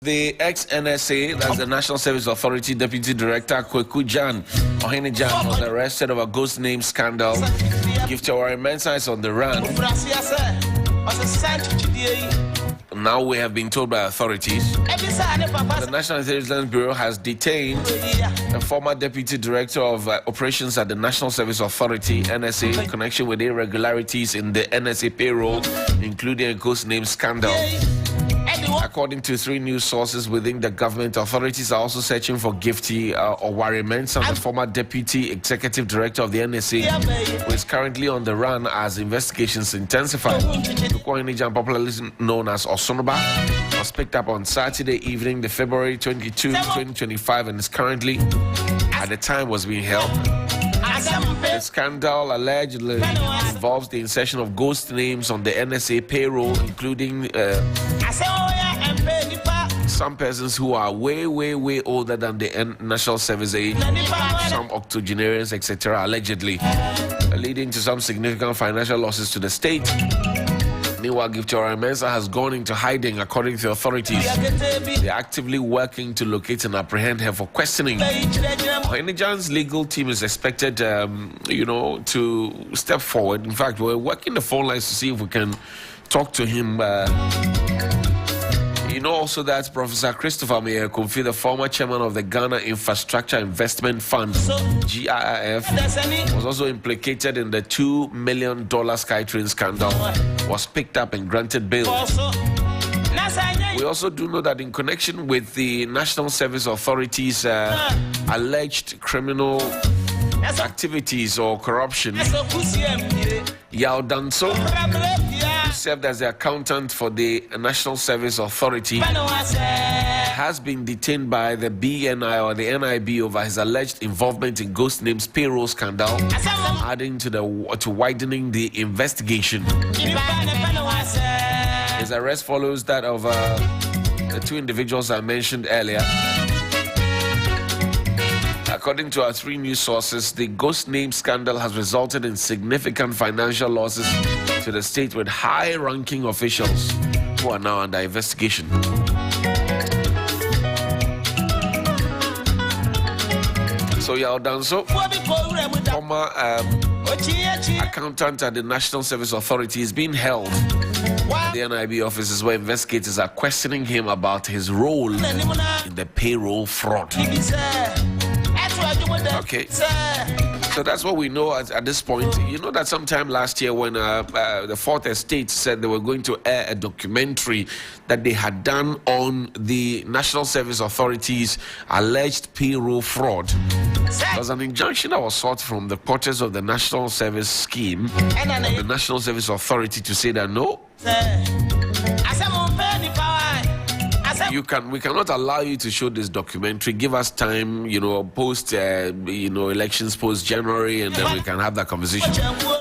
The ex-NSA, that's the National Service Authority Deputy Director Kweku Jan Ohene Jan, was arrested over ghost name scandal. Giftawari Mensah is on the run. Now we have been told by authorities the National Intelligence Bureau has detained a former Deputy Director of Operations at the National Service Authority, NSA, in connection with irregularities in the NSA payroll, including a ghost name scandal. According to 3 news sources within the government, authorities are also searching for Gifty Owari Mensah, the former Deputy Executive Director of the NSA, who is currently on the run as investigations intensify. Ohene Jan, popularly known as Osonoba, was picked up on Saturday evening, the February 22, 2025, and is currently, at the time was being held. The scandal allegedly involves the insertion of ghost names on the NSA payroll, including some persons who are way older than the national service age, some octogenarians, etc., allegedly, leading to some significant financial losses to the state. Meanwhile, Giftawari Mensah has gone into hiding, according to authorities. They are actively working to locate and apprehend her for questioning. Ohene Jan's legal team is expected, to step forward. In fact, we're working the phone lines to see if we can talk to him. Also that Professor Christopher Mayor Kofi, the former chairman of the Ghana Infrastructure Investment Fund, GIIF, was also implicated in the $2 million SkyTrain scandal, was picked up and granted bail. We also do know that in connection with the National Service Authority's alleged criminal activities or corruption, Yao Danso, who served as the accountant for the National Service Authority, has been detained by the BNI or the NIB over his alleged involvement in ghost names payroll scandal, adding to widening the investigation. His arrest follows that of the 2 individuals I mentioned earlier. According to our 3 news sources, the ghost name scandal has resulted in significant financial losses to the state, with high-ranking officials who are now under investigation. So Yao Danso, former accountant at the National Service Authority, is being held at the NIB offices, where investigators are questioning him about his role in the payroll fraud. Okay, so that's what we know at this point. You know that sometime last year when the Fourth Estate said they were going to air a documentary that they had done on the National Service Authority's alleged payroll fraud. There was an injunction that was sought from the quarters of the National Service Scheme and the National Service Authority to say that no, we cannot allow you to show this documentary. Give us time, post elections, post January, and then we can have that conversation.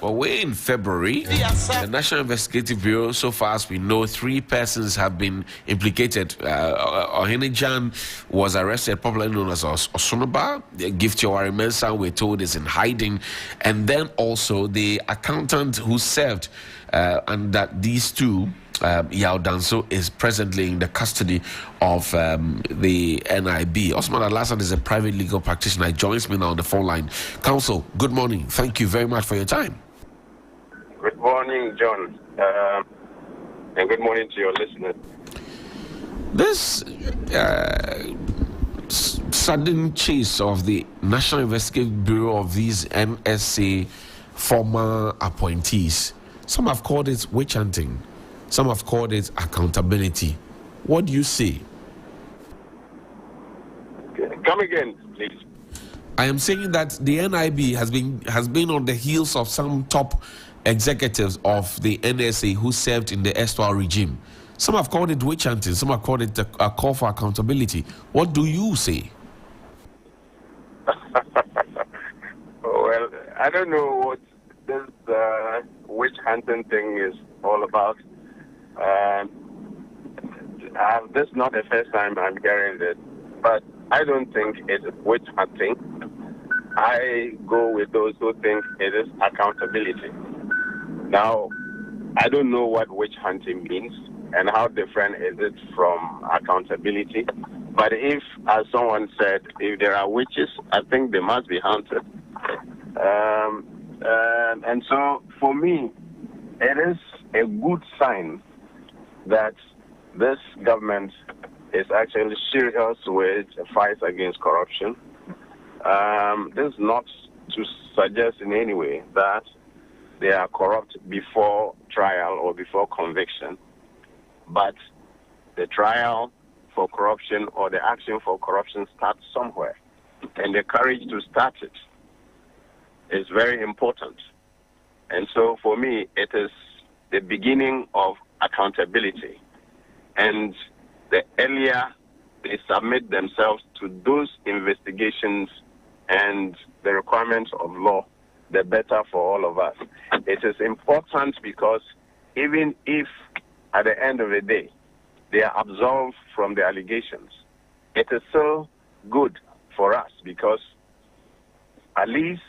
But we're in February. The National Investigative Bureau, so far as we know, 3 persons have been implicated. Ohene Jan was arrested, popularly known as Osonoba. Giftawari Mensah, we're told, is in hiding, and then also the accountant who served, and that these 2. Yao Danso is presently in the custody of the NIB. Osman Alasan is a private legal practitioner. He joins me now on the phone line. Counsel, good morning. Thank you very much for your time. Good morning, John. And good morning to your listeners. This sudden chase of the National Investigative Bureau of these NSA former appointees, some have called it witch hunting. Some have called it accountability. What do you say? Come again, please. I am saying that the NIB has been on the heels of some top executives of the NSA who served in the erstwhile regime. Some have called it witch hunting. Some have called it a call for accountability. What do you say? Well, I don't know what this witch hunting thing is all about. This is not the first time I'm hearing it, but I don't think it's witch hunting. I go with those who think it is accountability. Now, I don't know what witch hunting means. and how different is it from accountability? But if, as someone said, if there are witches, I think they must be hunted. And so, for me, it is a good sign that this government is actually serious with a fight against corruption. This is not to suggest in any way that they are corrupt before trial or before conviction, but the trial for corruption or the action for corruption starts somewhere, and the courage to start it is very important. And so for me, it is the beginning of accountability. And the earlier they submit themselves to those investigations and the requirements of law, the better for all of us. It is important because even if at the end of the day they are absolved from the allegations, it is still good for us because at least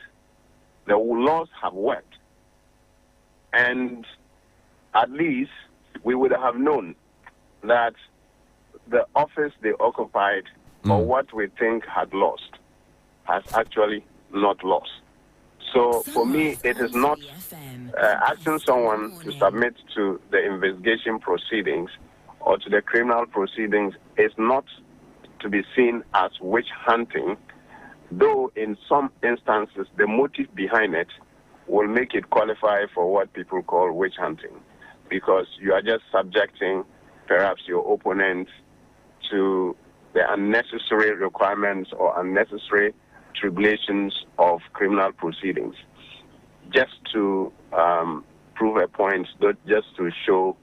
the laws have worked. And at least we would have known that the office they occupied, or what we think had lost, has actually not lost. So for me, it is not asking someone to submit to the investigation proceedings or to the criminal proceedings is not to be seen as witch hunting, though in some instances the motive behind it will make it qualify for what people call witch hunting, because you are just subjecting perhaps your opponent to the unnecessary requirements or unnecessary tribulations of criminal proceedings just to prove a point, just to show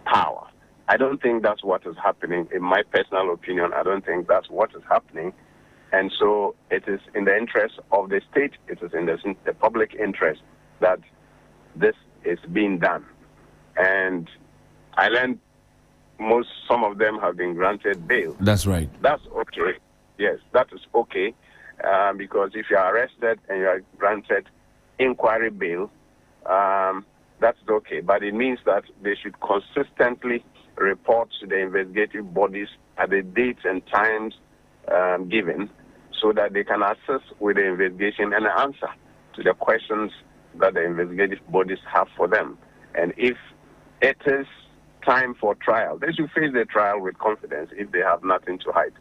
power. I don't think that's what is happening. In my personal opinion, I don't think that's what is happening. And so it is in the interest of the state, it is in the public interest that this is being done. And I learned some of them have been granted bail. That's right. That's okay. Yes, that is okay. Because if you are arrested and you are granted inquiry bail, that's okay. But it means that they should consistently report to the investigative bodies at the dates and times given, so that they can assist with the investigation and answer to the questions that the investigative bodies have for them. And if it is time for trial, they should face the trial with confidence if they have nothing to hide.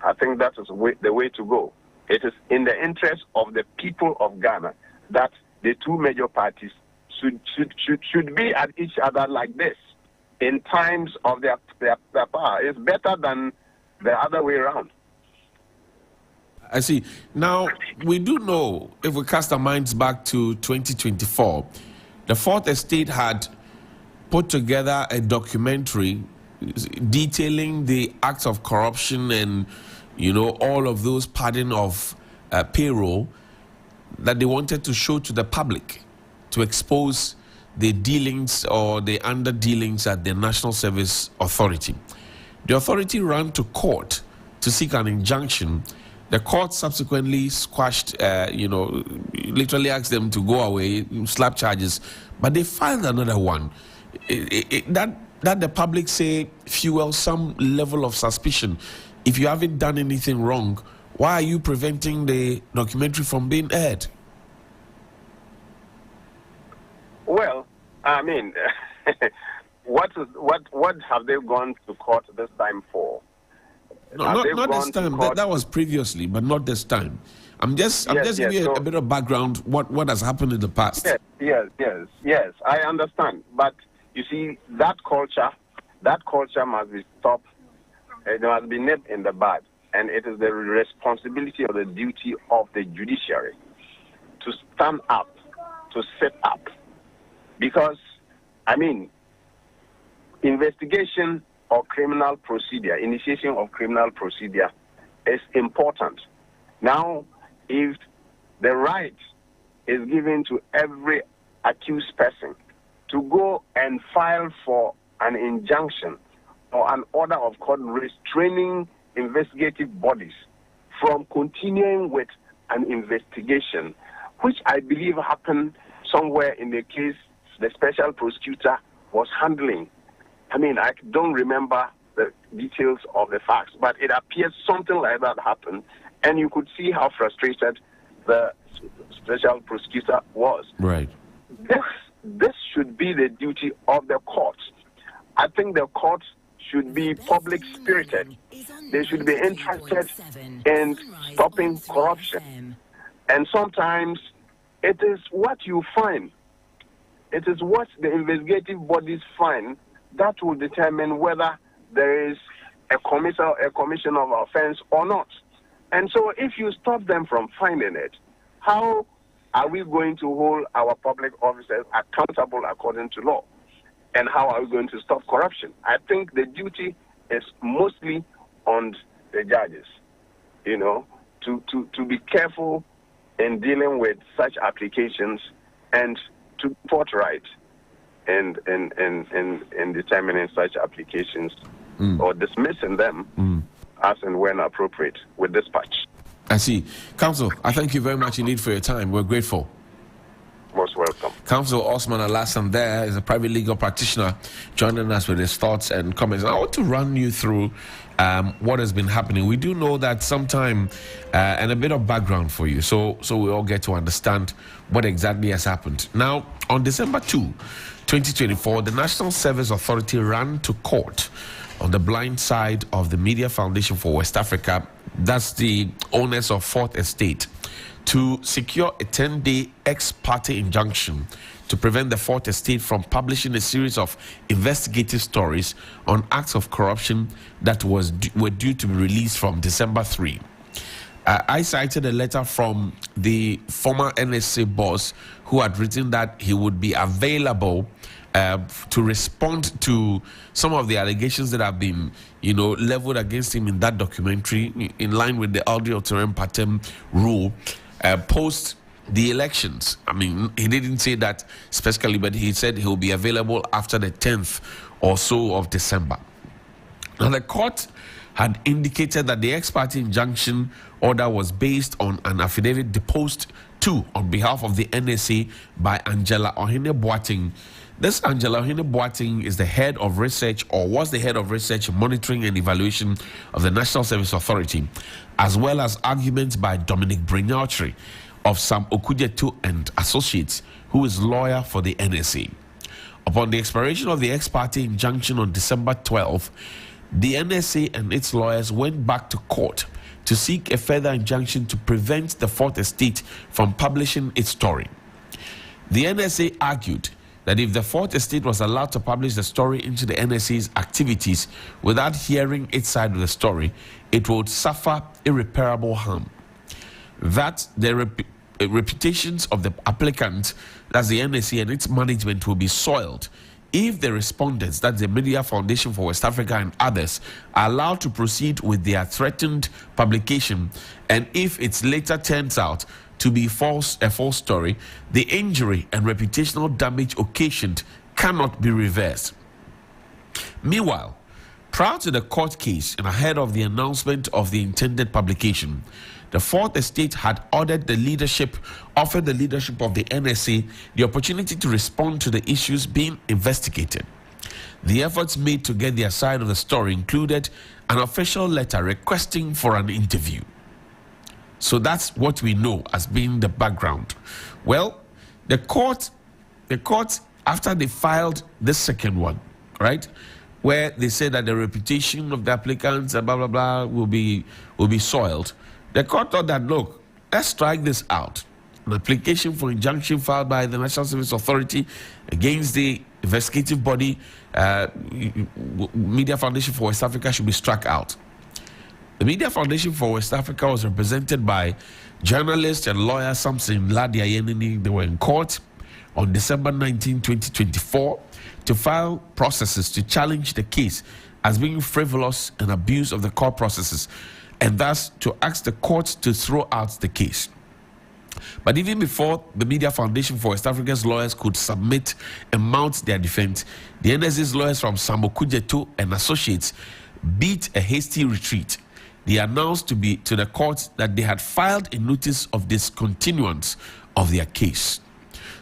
I think that is the way to go. It is in the interest of the people of Ghana that the two major parties should be at each other like this in times of their power. It's better than the other way around. I see. Now, we do know, if we cast our minds back to 2024, the Fourth Estate had put together a documentary detailing the acts of corruption and, all of those padding of payroll that they wanted to show to the public to expose the dealings or the under-dealings at the National Service Authority. The authority ran to court to seek an injunction. The court subsequently squashed, literally asked them to go away, slap charges, but they filed another one. That the public say fuel some level of suspicion. If you haven't done anything wrong, why are you preventing the documentary from being aired? Well, I mean, what have they gone to court this time for? No, not this time. That was previously, but not this time. I'm just giving you a bit of background. What has happened in the past? Yes. I understand, but you see, that culture must be stopped. It must be nipped in the bud, and it is the responsibility or the duty of the judiciary to stand up, to sit up, because investigation or criminal procedure, initiation of criminal procedure is important. Now, if the right is given to every accused person to go and file for an injunction or an order of court restraining investigative bodies from continuing with an investigation, which I believe happened somewhere in the case the special prosecutor was handling I mean, I don't remember the details of the facts, but it appears something like that happened, and you could see how frustrated the special prosecutor was. Right. This should be the duty of the court. I think the court should be public spirited. They should be interested in stopping corruption. And sometimes it is what you find, it is what the investigative bodies find that will determine whether there is a commission of offense or not. And so if you stop them from finding it, how are we going to hold our public officers accountable according to law? And how are we going to stop corruption? I think the duty is mostly on the judges, to be careful in dealing with such applications and to forthright in determining such applications or dismissing them as and when appropriate with dispatch. I see. Counsel, I thank you very much indeed for your time. We're grateful. Most welcome. Counsel Osman Alassane there is a private legal practitioner joining us with his thoughts and comments. I want to run you through what has been happening. We do know that sometime and a bit of background for you so we all get to understand what exactly has happened. Now, on December 2, 2024, the National Service Authority ran to court on the blind side of the Media Foundation for West Africa, that's the owners of Fourth Estate, to secure a 10-day ex-parte injunction to prevent the Fourth Estate from publishing a series of investigative stories on acts of corruption that were due to be released from December 3. I cited a letter from the former NSA boss who had written that he would be available to respond to some of the allegations that have been, leveled against him in that documentary, in line with the audio terrain patem rule, post the elections. I mean, he didn't say that specifically, but he said he'll be available after the 10th or so of December. Now, the court had indicated that the ex-parte injunction order was based on an affidavit deposed to on behalf of the NSA by Angela Ohene Boateng. This Angela Ohene Boateng is the head of research, or was the head of research, monitoring and evaluation of the National Service Authority, as well as arguments by Dominic Brignautre of Sam Okudzeto and Associates, who is lawyer for the NSA. Upon the expiration of the ex-parte injunction on December 12, the NSA and its lawyers went back to court to seek a further injunction to prevent the Fourth Estate from publishing its story. The NSA argued that if the Fourth Estate was allowed to publish the story into the NSA's activities without hearing its side of the story, it would suffer irreparable harm. That the reputations of the applicant, that's the NSA and its management, will be soiled if the respondents, that's the Media Foundation for West Africa and others, are allowed to proceed with their threatened publication, and if it later turns out to be a false story, the injury and reputational damage occasioned cannot be reversed. Meanwhile, prior to the court case and ahead of the announcement of the intended publication, the Fourth Estate had offered the leadership of the NSA the opportunity to respond to the issues being investigated. The efforts made to get their side of the story included an official letter requesting for an interview. So that's what we know as being the background. Well, the court, after they filed this second one, right, where they said that the reputation of the applicants and blah blah blah will be soiled, the court thought that, look, let's strike this out. An application for injunction filed by the National Service Authority against the investigative body, Media Foundation for West Africa, should be struck out. The Media Foundation for West Africa was represented by journalist and lawyer Samson Ladiayenini. They were in court on December 19, 2024 to file processes to challenge the case as being frivolous and abuse of the court processes, and thus to ask the court to throw out the case. But even before the Media Foundation for West Africa's lawyers could submit and mount their defense, the NSA's lawyers from Sam Okudzeto and Associates beat a hasty retreat. They announced to the court that they had filed a notice of discontinuance of their case.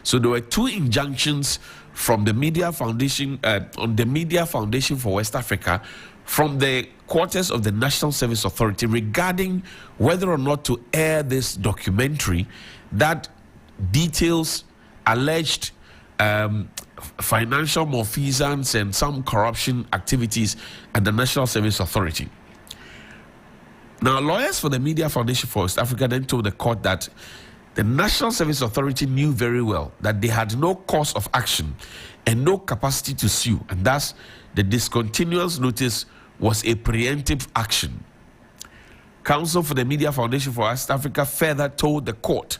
So there were two injunctions from the Media Foundation on the Media Foundation for West Africa from the quarters of the National Service Authority regarding whether or not to air this documentary that details alleged financial malfeasance and some corruption activities at the National Service Authority. Now, lawyers for the Media Foundation for West Africa then told the court that the National Service Authority knew very well that they had no cause of action and no capacity to sue, and thus the discontinuance notice was a preemptive action. Counsel for the Media Foundation for West Africa further told the court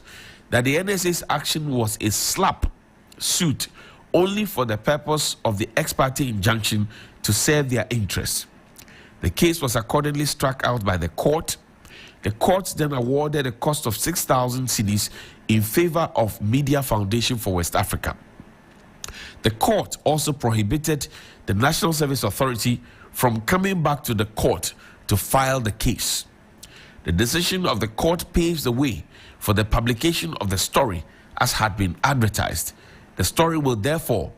that the NSA's action was a slap suit only for the purpose of the ex parte injunction to serve their interests. The case was accordingly struck out by the court. The court then awarded a cost of 6,000 cedis in favor of Media Foundation for West Africa. The court also prohibited the National Service Authority from coming back to the court to file the case. The decision of the court paves the way for the publication of the story as had been advertised. The story will therefore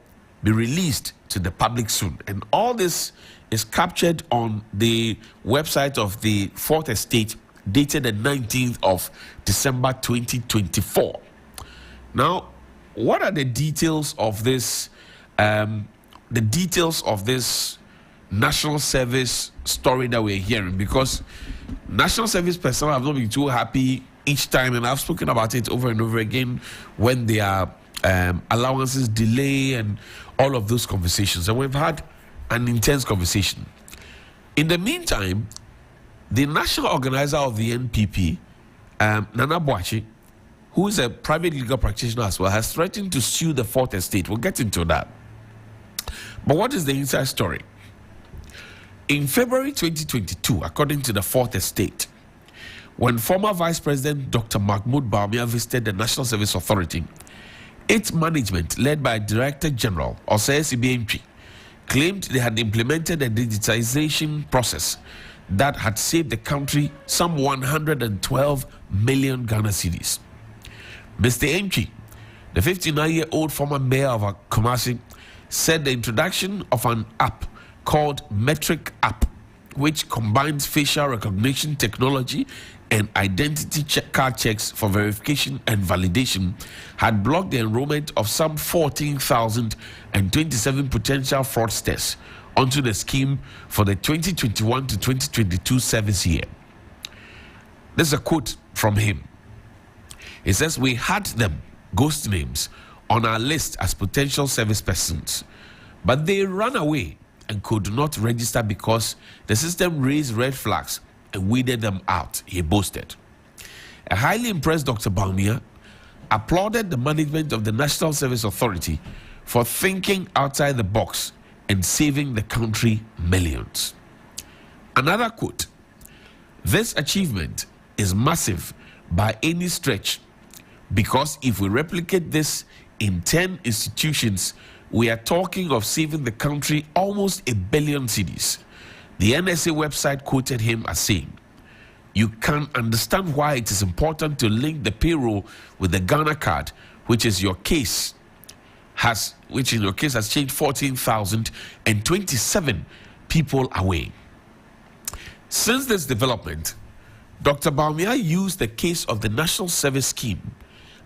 be released to the public soon. And all this is captured on the website of the Fourth Estate, dated the 19th of December 2024. Now, what are the details of this? The details of this national service story that we're hearing, because national service personnel have not been too happy each time, and I've spoken about it over and over again when their allowances delay and all of those conversations, and we've had an intense conversation. In the meantime, the national organizer of the NPP, Nana Boachi, who is a private legal practitioner as well, has threatened to sue the Fourth Estate. We'll get into that. But what is the inside story? In February 2022, according to the Fourth Estate, when former Vice President Dr. Mahmoud Bawumia visited the National Service Authority, its management, led by Director General Osei BNP, claimed they had implemented a digitization process that had saved the country some 112 million Ghana cedis. Mr. Entry, the 59-year-old former mayor of Kumasi, said the introduction of an app called Metric App, which combines facial recognition technology and identity card checks for verification and validation, had blocked the enrollment of some 14,027 potential fraudsters onto the scheme for the 2021 to 2022 service year. This is a quote from him. He says, "We had them, ghost names, on our list as potential service persons, but they ran away and could not register because the system raised red flags and weeded them out," he boasted. A highly impressed Dr. Bawumia applauded the management of the National Service Authority for thinking outside the box and saving the country millions. Another quote, "This achievement is massive by any stretch, because if we replicate this in 10 institutions, we are talking of saving the country almost 1 billion cedis." The NSA website quoted him as saying, "You can understand why it is important to link the payroll with the Ghana card, which in your case has changed 14,027 people away." Since this development, Dr. Bawumia used the case of the National Service Scheme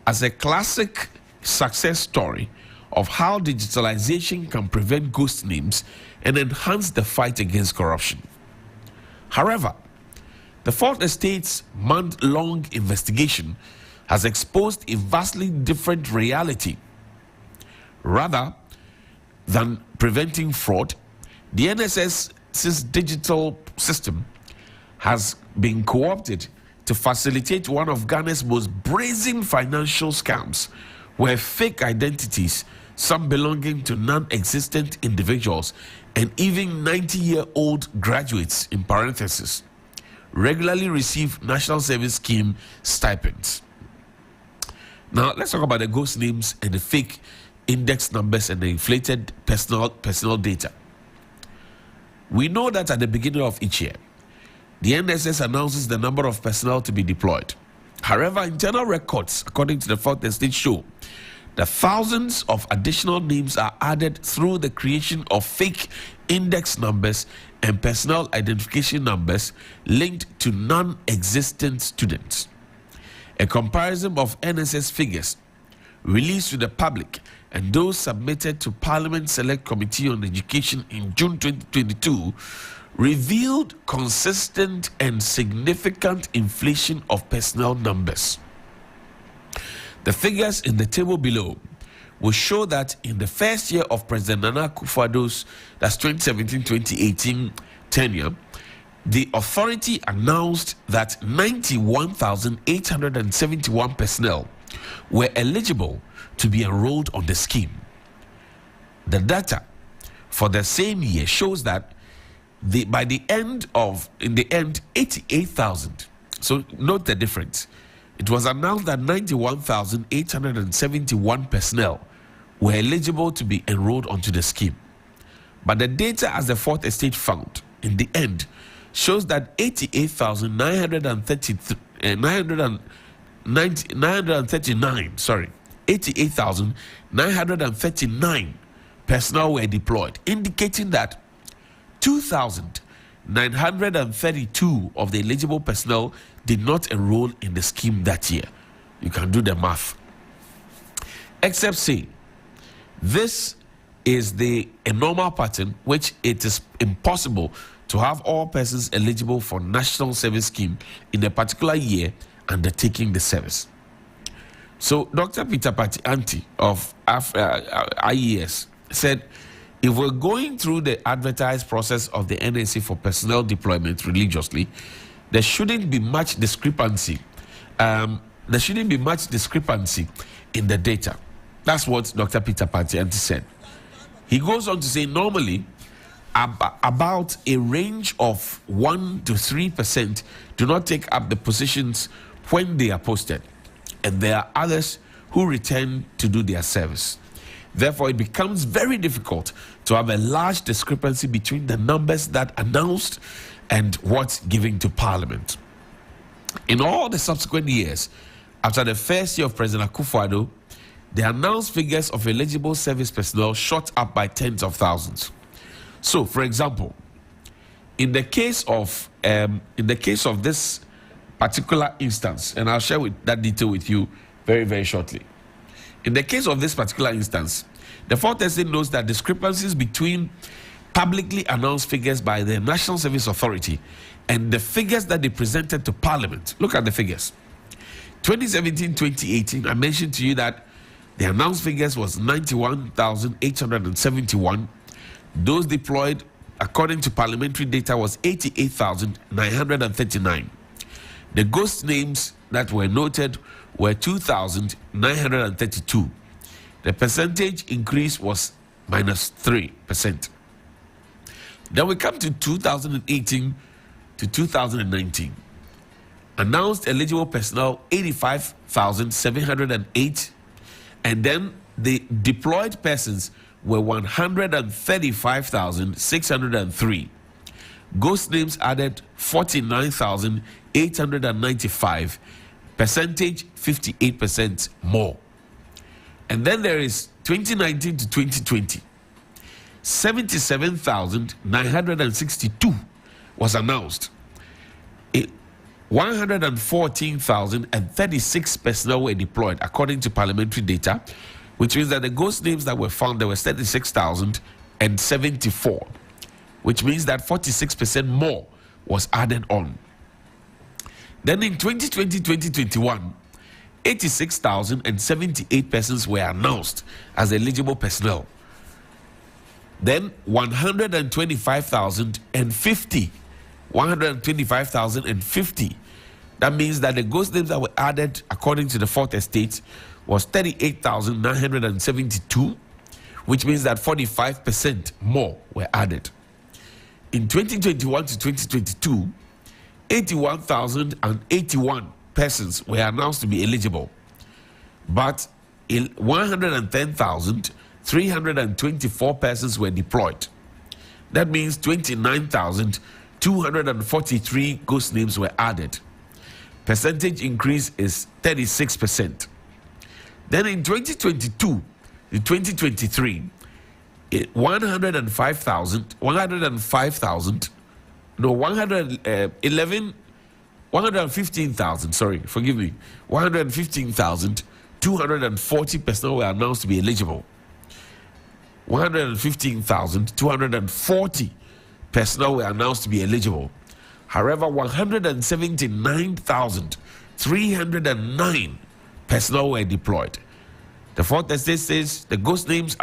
as a classic success story of how digitalization can prevent ghost names and enhance the fight against corruption. However, the Fourth Estate's month-long investigation has exposed a vastly different reality. Rather than preventing fraud, the NSS's digital system has been co-opted to facilitate one of Ghana's most brazen financial scams, where fake identities, some belonging to non-existent individuals, and even 90-year-old graduates, in parentheses, regularly receive National Service Scheme stipends. Now, let's talk about the ghost names and the fake index numbers and the inflated personal data. We know that at the beginning of each year, the NSS announces the number of personnel to be deployed. However, internal records, according to the Fourth Estate, show that thousands of additional names are added through the creation of fake index numbers and personal identification numbers linked to non-existent students. A comparison of NSS figures released to the public and those submitted to Parliament Select Committee on Education in June 2022 revealed consistent and significant inflation of personnel numbers. The figures in the table below will show that in the first year of President Nana Akufo-Addo's, that's 2017-2018 tenure, the authority announced that 91,871 personnel were eligible to be enrolled on the scheme. The data for the same year shows that by the end, 88,000. So note the difference. It was announced that 91,871 personnel were eligible to be enrolled onto the scheme. But the data as the Fourth Estate found in the end shows that 88,939 personnel were deployed, indicating that 2,932 of the eligible personnel did not enroll in the scheme that year. You can do the math. Except say, this is a normal pattern which it is impossible to have all persons eligible for National Service Scheme in a particular year undertaking the service. So Dr. Peter Patti-Anti of IES said, if we're going through the advertised process of the NSA for personnel deployment religiously, there shouldn't be much discrepancy. In the data. That's what Dr. Peter Patti-Anti said. He goes on to say, normally, about a range of 1 to 3% do not take up the positions when they are posted, and there are others who return to do their service. Therefore, it becomes very difficult to have a large discrepancy between the numbers that announced and what's given to Parliament. In all the subsequent years, after the first year of President Akufo-Addo, the announced figures of eligible service personnel shot up by tens of thousands. So, for example, in the case of this particular instance, and I'll share that detail with you very, very shortly. In the case of this particular instance, the Fourth Estate knows that discrepancies between publicly announced figures by the National Service Authority and the figures that they presented to Parliament. Look at the figures. 2017-2018, I mentioned to you that the announced figures was 91,871. Those deployed, according to parliamentary data, was 88,939. The ghost names that were noted were 2,932. The percentage increase was -3%. Then we come to 2018 to 2019. Announced eligible personnel 85,708, and then the deployed persons were 135,603. Ghost names added 49,895, percentage 58% more. And then there is 2019 to 2020. 77,962 was announced. 114,036 personnel were deployed according to parliamentary data, which means that the ghost names that were found, there were 36,074, which means that 46% more was added on. Then in 2020-2021, 86,078 persons were announced as eligible personnel. Then 125,050. That means that the ghost names that were added according to the Fourth Estate was 38,972, which means that 45% more were added. In 2021 to 2022, 81,081 persons were announced to be eligible, but 110,324 persons were deployed. That means 29,243 ghost names were added. Percentage increase is 36%. Then in 2022, in 2023, 115,000, sorry, forgive me, 115,240 personnel were announced to be eligible. 115,240 personnel were announced to be eligible. However, 179,309 personnel were deployed. The fourth estate says the ghost names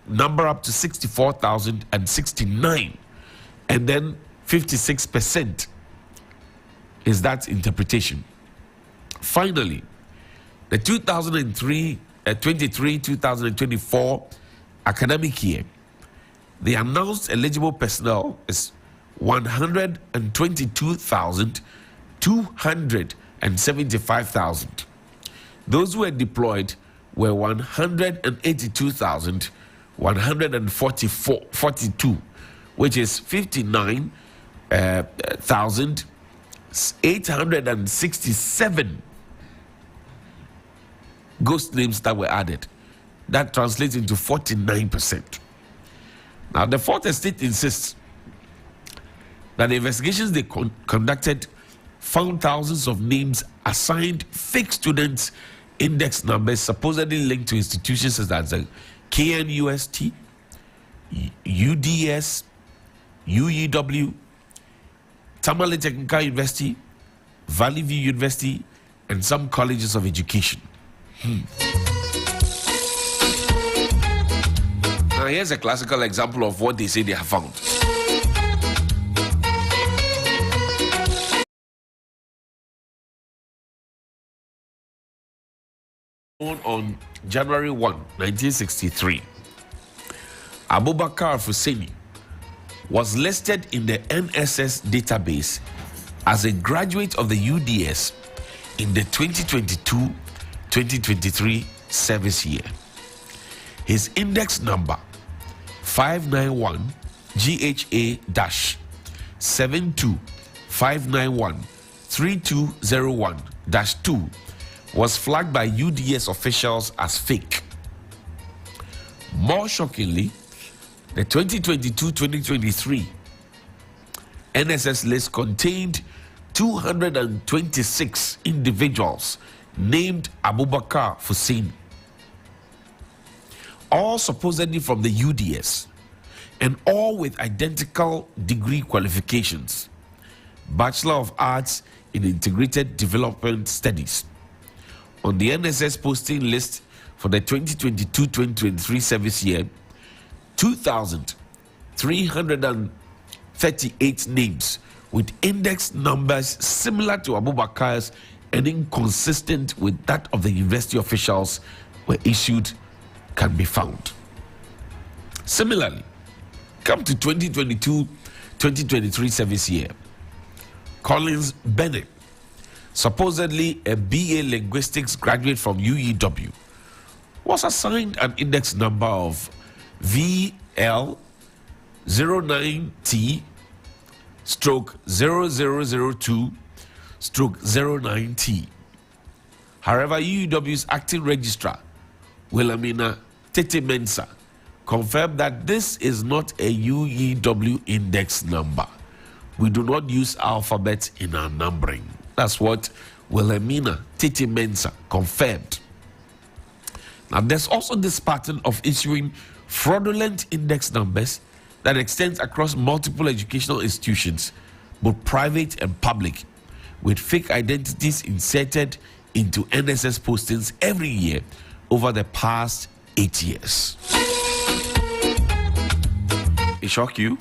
number up to 64,069, and then 56% is that interpretation. Finally, the 2023-2024 academic year, the announced eligible personnel is 122,275,000. Those who were deployed were 182,142, which is 59,867 ghost names that were added. That translates into 49%. Now, the fourth estate insists that the investigations they conducted found thousands of names assigned fake students index numbers supposedly linked to institutions such as the KNUST, UDS, UEW, Tamale Technical University, Valley View University, and some colleges of education. Now, here's a classical example of what they say they have found. On January 1, 1963, Abubakar Fuseni was listed in the NSS database as a graduate of the UDS in the 2022-2023 service year. His index number 591 GHA-72591-3201-2 was flagged by UDS officials as fake. More shockingly, the 2022-2023 NSS list contained 226 individuals named Abubakar Fuseni, all supposedly from the UDS, and all with identical degree qualifications: Bachelor of Arts in Integrated Development Studies. On the NSS posting list for the 2022-2023 service year, 2,338 names with index numbers similar to Abubakar's and inconsistent with that of the university officials were issued can be found. Similarly, come to 2022-2023 service year, Collins Bennett, supposedly a BA Linguistics graduate from UEW, was assigned an index number of VL09T/0002/09T. However, UEW's acting registrar, Wilhelmina Tete Mensah, confirmed that this is not a UEW index number. We do not use alphabets in our numbering. That's what Wilhelmina Tete Mensah confirmed. Now, there's also this pattern of issuing fraudulent index numbers that extends across multiple educational institutions, both private and public, with fake identities inserted into NSS postings every year over the past 8 years. It shock you?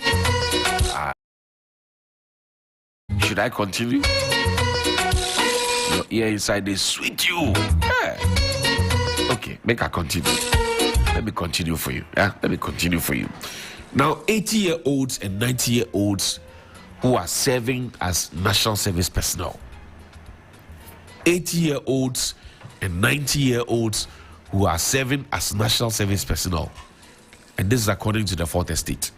Should I continue? Your ear inside is sweet you. Yeah. Okay, make I continue. Let me continue for you. Let me continue for you. Now, 80-year-olds and 90-year-olds who are serving as national service personnel. 80-year-olds and 90-year-olds who are serving as national service personnel. And this is according to the Fourth Estate.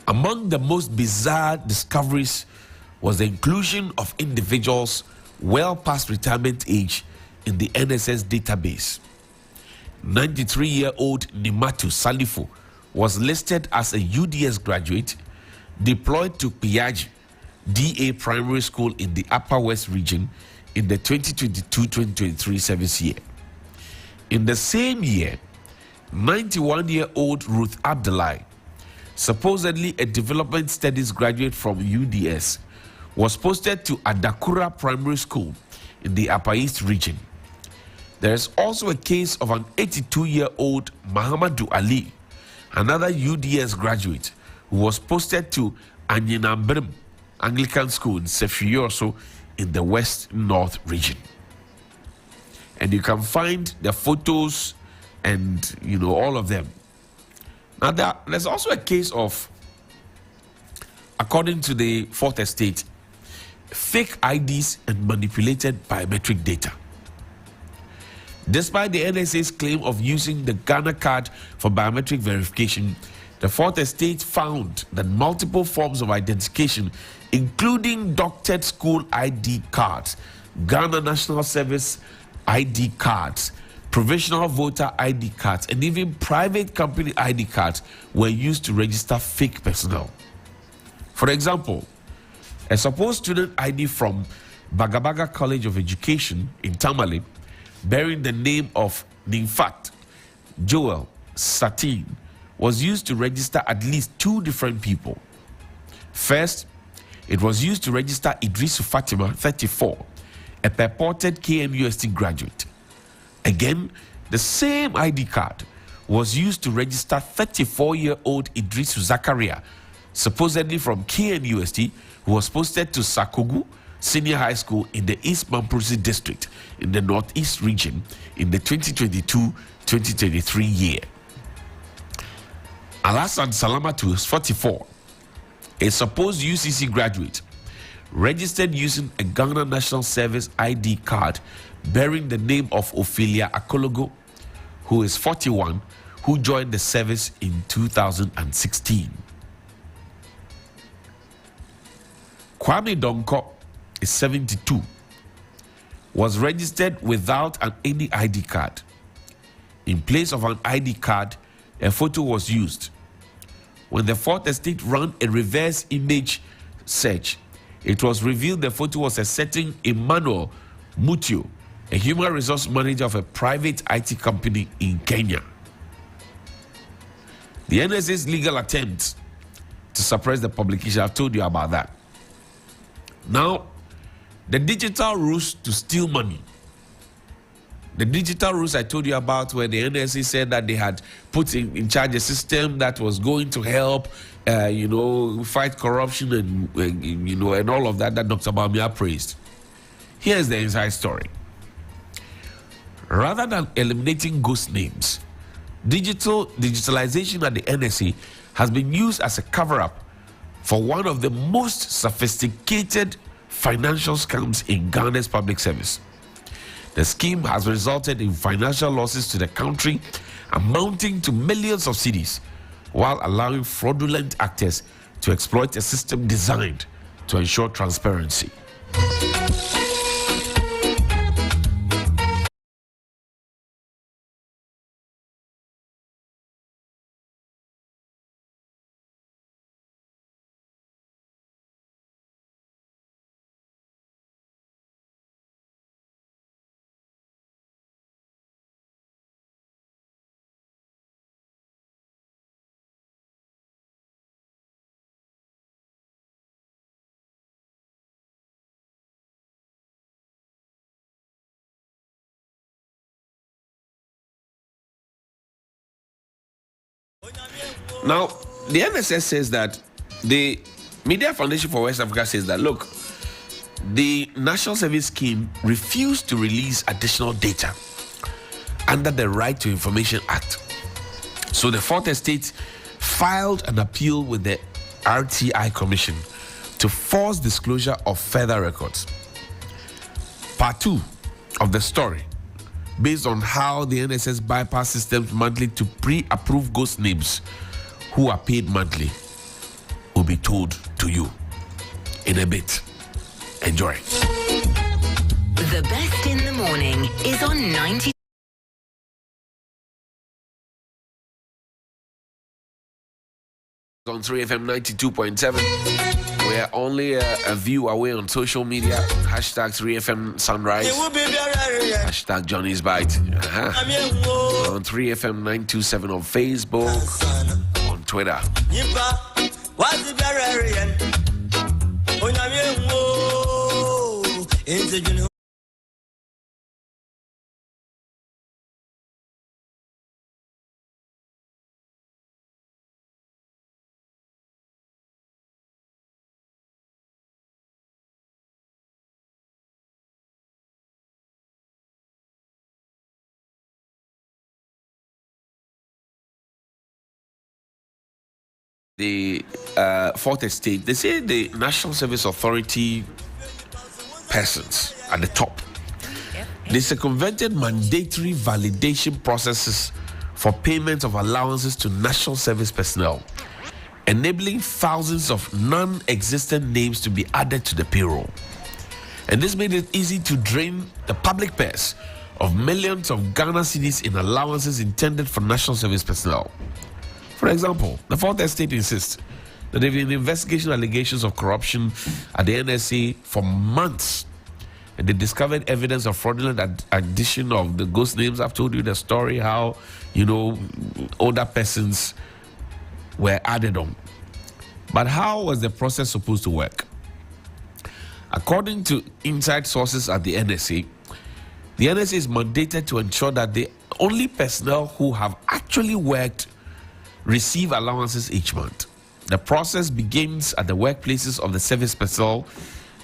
Among the most bizarre discoveries was the inclusion of individuals well past retirement age in the NSS database. 93-year-old Nimatu Salifo was listed as a UDS graduate deployed to Piaji DA Primary School in the Upper West region in the 2022-2023 service year. In the same year, 91-year-old Ruth Abdullahi, supposedly a development studies graduate from UDS, was posted to Adakura Primary School in the Upper East region. There is also a case of an 82-year-old Mahamadou Ali, another UDS graduate, who was posted to Anyinambrim Anglican School in Sefiyoso in the West North region. And you can find the photos and, all of them. Now, there's also a case of, according to the Fourth Estate, fake IDs and manipulated biometric data. Despite the NSA's claim of using the Ghana card for biometric verification, the Fourth Estate found that multiple forms of identification, including doctored school ID cards, Ghana National Service ID cards, provisional voter ID cards, and even private company ID cards were used to register fake personnel. For example, a supposed student ID from Bagabaga College of Education in Tamale, bearing the name of Ninfat Joel Satin, was used to register at least two different people. First, it was used to register Idrisu Fatima, 34, a purported KMUST graduate. Again, the same ID card was used to register 34-year-old Idrisu Zakaria, supposedly from KNUST, who was posted to Sakogu Senior High School in the East Mamprusi district in the Northeast region in the 2022-2023 year. Alassane Salamatu is 44, a supposed UCC graduate, registered using a Ghana National Service ID card bearing the name of Ophelia Akologo, who is 41, who joined the service in 2016. Kwame Donko is 72, was registered without any ID card. In place of an ID card, a photo was used. When the Fourth Estate ran a reverse image search, it was revealed the photo was a certain Emmanuel Mutio, a human resource manager of a private IT company in Kenya. The NSA's legal attempt to suppress the publication, I've told you about that. Now, the digital ruse to steal money. The digital ruse I told you about, where the NSA said that they had put in charge a system that was going to help, fight corruption and all of that Dr. Bamia praised. Here's the inside story. Rather than eliminating ghost names, digitalization at the NSA has been used as a cover-up for one of the most sophisticated financial scams in Ghana's public service. The scheme has resulted in financial losses to the country amounting to millions of cedis, while allowing fraudulent actors to exploit a system designed to ensure transparency. Now, the MSS says that the Media Foundation for West Africa says that, look, the National Service Scheme refused to release additional data under the Right to Information Act. So the Fourth Estate filed an appeal with the RTI Commission to force disclosure of further records. Part 2 of the story, based on how the NSS bypass systems monthly to pre-approve ghost names who are paid monthly, will be told to you in a bit. Enjoy. The best in the morning is on 90. On 3FM 92.7. We're only a view away on social media. Hashtag 3FM Sunrise. Hashtag Johnny's Bite. On 3FM 927 on Facebook. On Twitter. The Fourth Estate, they say the National Service Authority persons at the top, they circumvented mandatory validation processes for payment of allowances to national service personnel, enabling thousands of non-existent names to be added to the payroll. And this made it easy to drain the public purse of millions of Ghana cedis in allowances intended for national service personnel. For example, the Fourth Estate insists that there have been investigation allegations of corruption at the NSA for months, and they discovered evidence of fraudulent addition of the ghost names. I've told you the story how, older persons were added on. But how was the process supposed to work? According to inside sources at the NSA is mandated to ensure that the only personnel who have actually worked receive allowances each month. The process begins at the workplaces of the service personnel,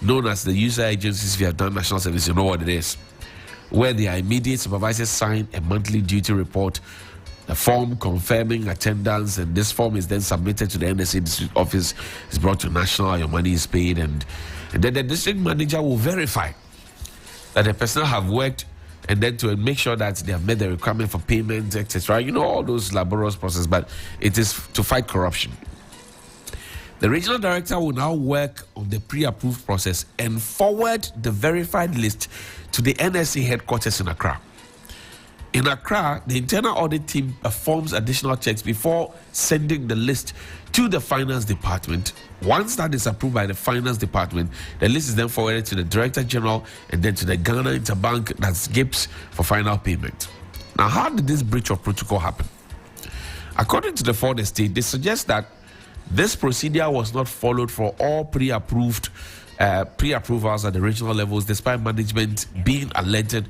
known as the user agencies. If you have done national service, you know what it is, where their immediate supervisors sign a monthly duty report, the form confirming attendance, and this form is then submitted to the NSA district office, is brought to national, your money is paid, and then the district manager will verify that the personnel have worked, and then to make sure that they have met the requirement for payment, etc. All those laborious processes, but it is to fight corruption. The regional director will now work on the pre-approved process and forward the verified list to the NSA headquarters in Accra. In Accra, the internal audit team performs additional checks before sending the list to the finance department. Once that is approved by the finance department, the list is then forwarded to the director general and then to the Ghana Interbank, that's GIPS, for final payment. Now, how did this breach of protocol happen? According to the Fourth Estate, they suggest that this procedure was not followed for all pre-approvals at the regional levels, despite management being alerted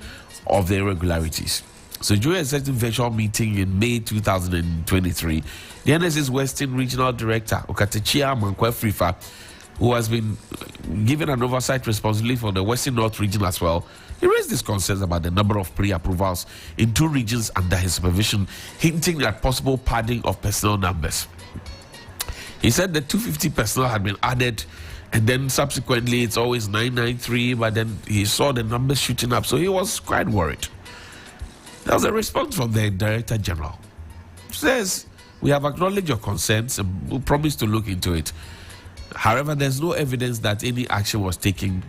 of the irregularities. So during a certain virtual meeting in May 2023, the NSA's Western Regional Director, Okatechia Mankwefrifa, who has been given an oversight responsibility for the Western North region as well, he raised his concerns about the number of pre-approvals in two regions under his supervision, hinting at possible padding of personnel numbers. He said the 250 personnel had been added, and then subsequently it's always 993, but then he saw the numbers shooting up, so he was quite worried. There was a response from the Director General. He says, we have acknowledged your concerns and we promise to look into it. However, there's no evidence that any action was taken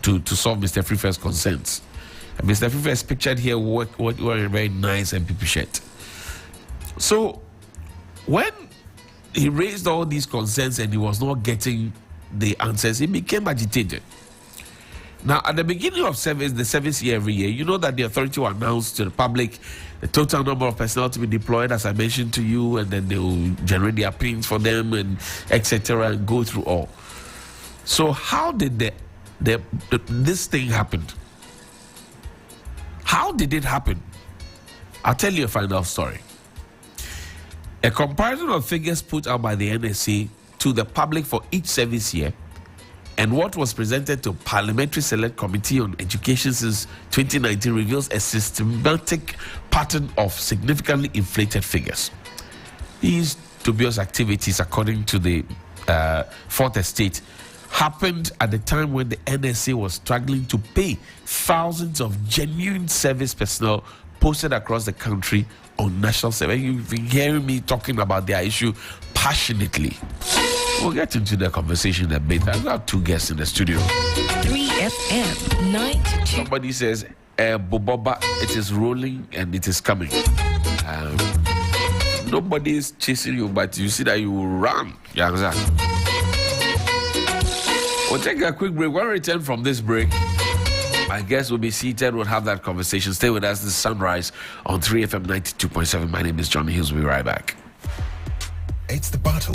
to solve Mr. Frife's concerns. And Mr. Frife is pictured here wearing a very nice MPP shirt. So, when he raised all these concerns and he was not getting the answers, he became agitated. Now, at the beginning of the service year every year, you know that the authority will announce to the public the total number of personnel to be deployed, as I mentioned to you, and then they will generate their pins for them and etc. and go through all. So, how did this thing happen? How did it happen? I'll tell you a final story. A comparison of figures put out by the NSA to the public for each service year and what was presented to Parliamentary Select Committee on Education since 2019 reveals a systematic pattern of significantly inflated figures. These dubious activities, according to the Fourth Estate, happened at the time when the NSA was struggling to pay thousands of genuine service personnel posted across the country on national service. You've been hearing me talking about their issue passionately. We'll get into the conversation a bit. I've got two guests in the studio. 3FM 92. Somebody says, Boboba, it is rolling and it is coming. Nobody is chasing you, but you see that you will run. Yeah, exactly. We'll take a quick break. When we return from this break, my guests will be seated. We'll have that conversation. Stay with us this sunrise on 3FM 92.7. My name is Johnny Hills. We'll be right back. It's the battle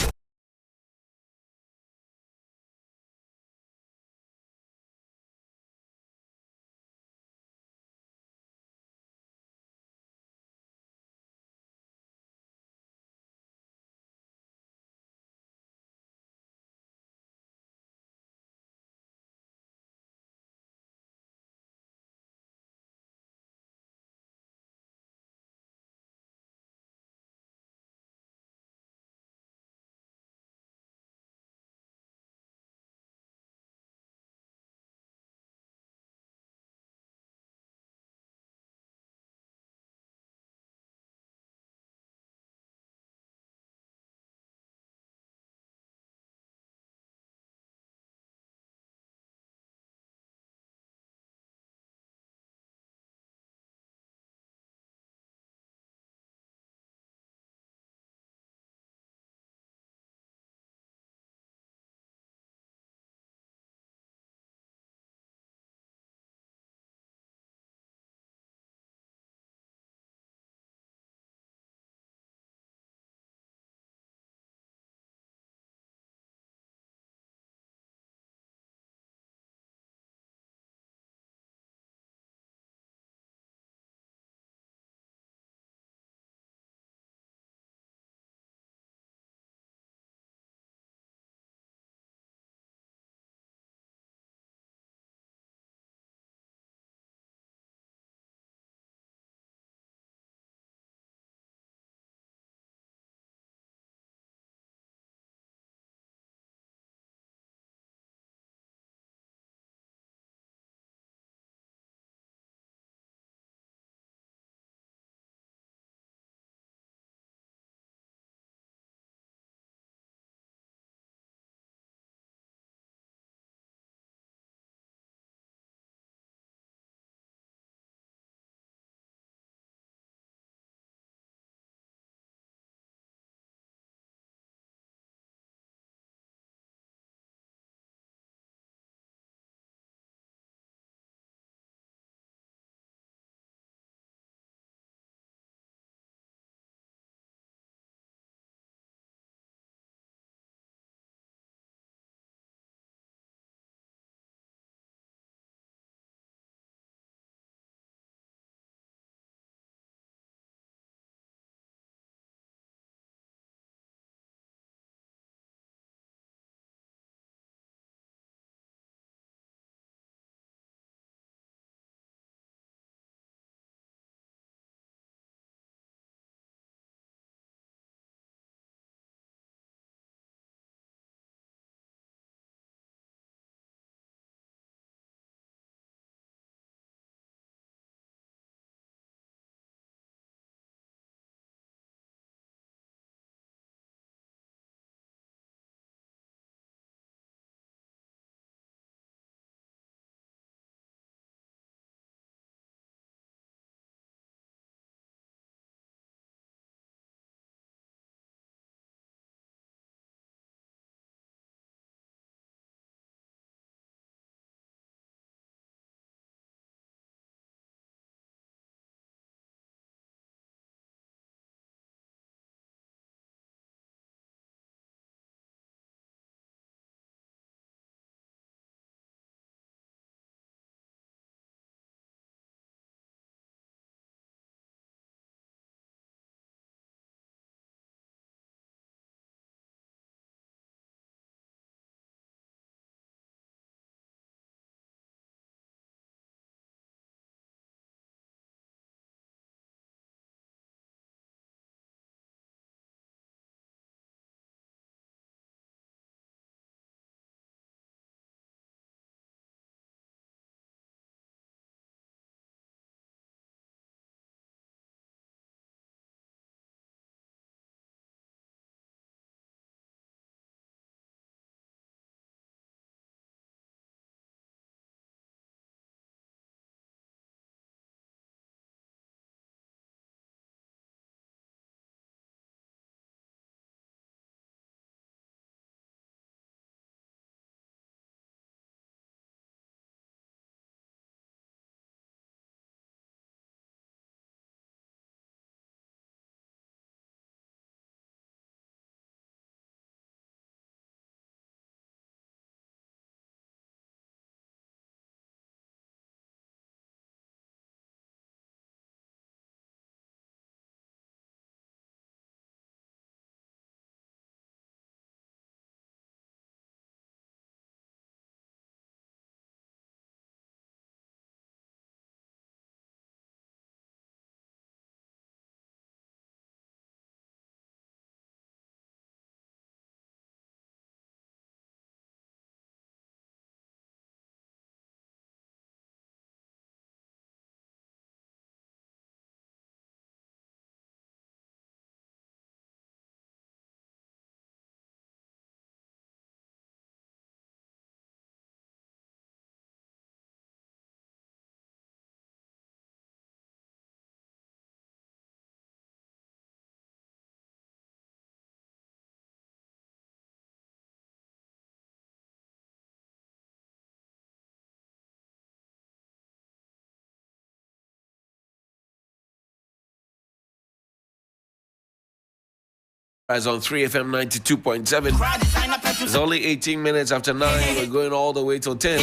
As on 3FM 92.7. It's only 18 minutes after 9. We're going all the way till 10.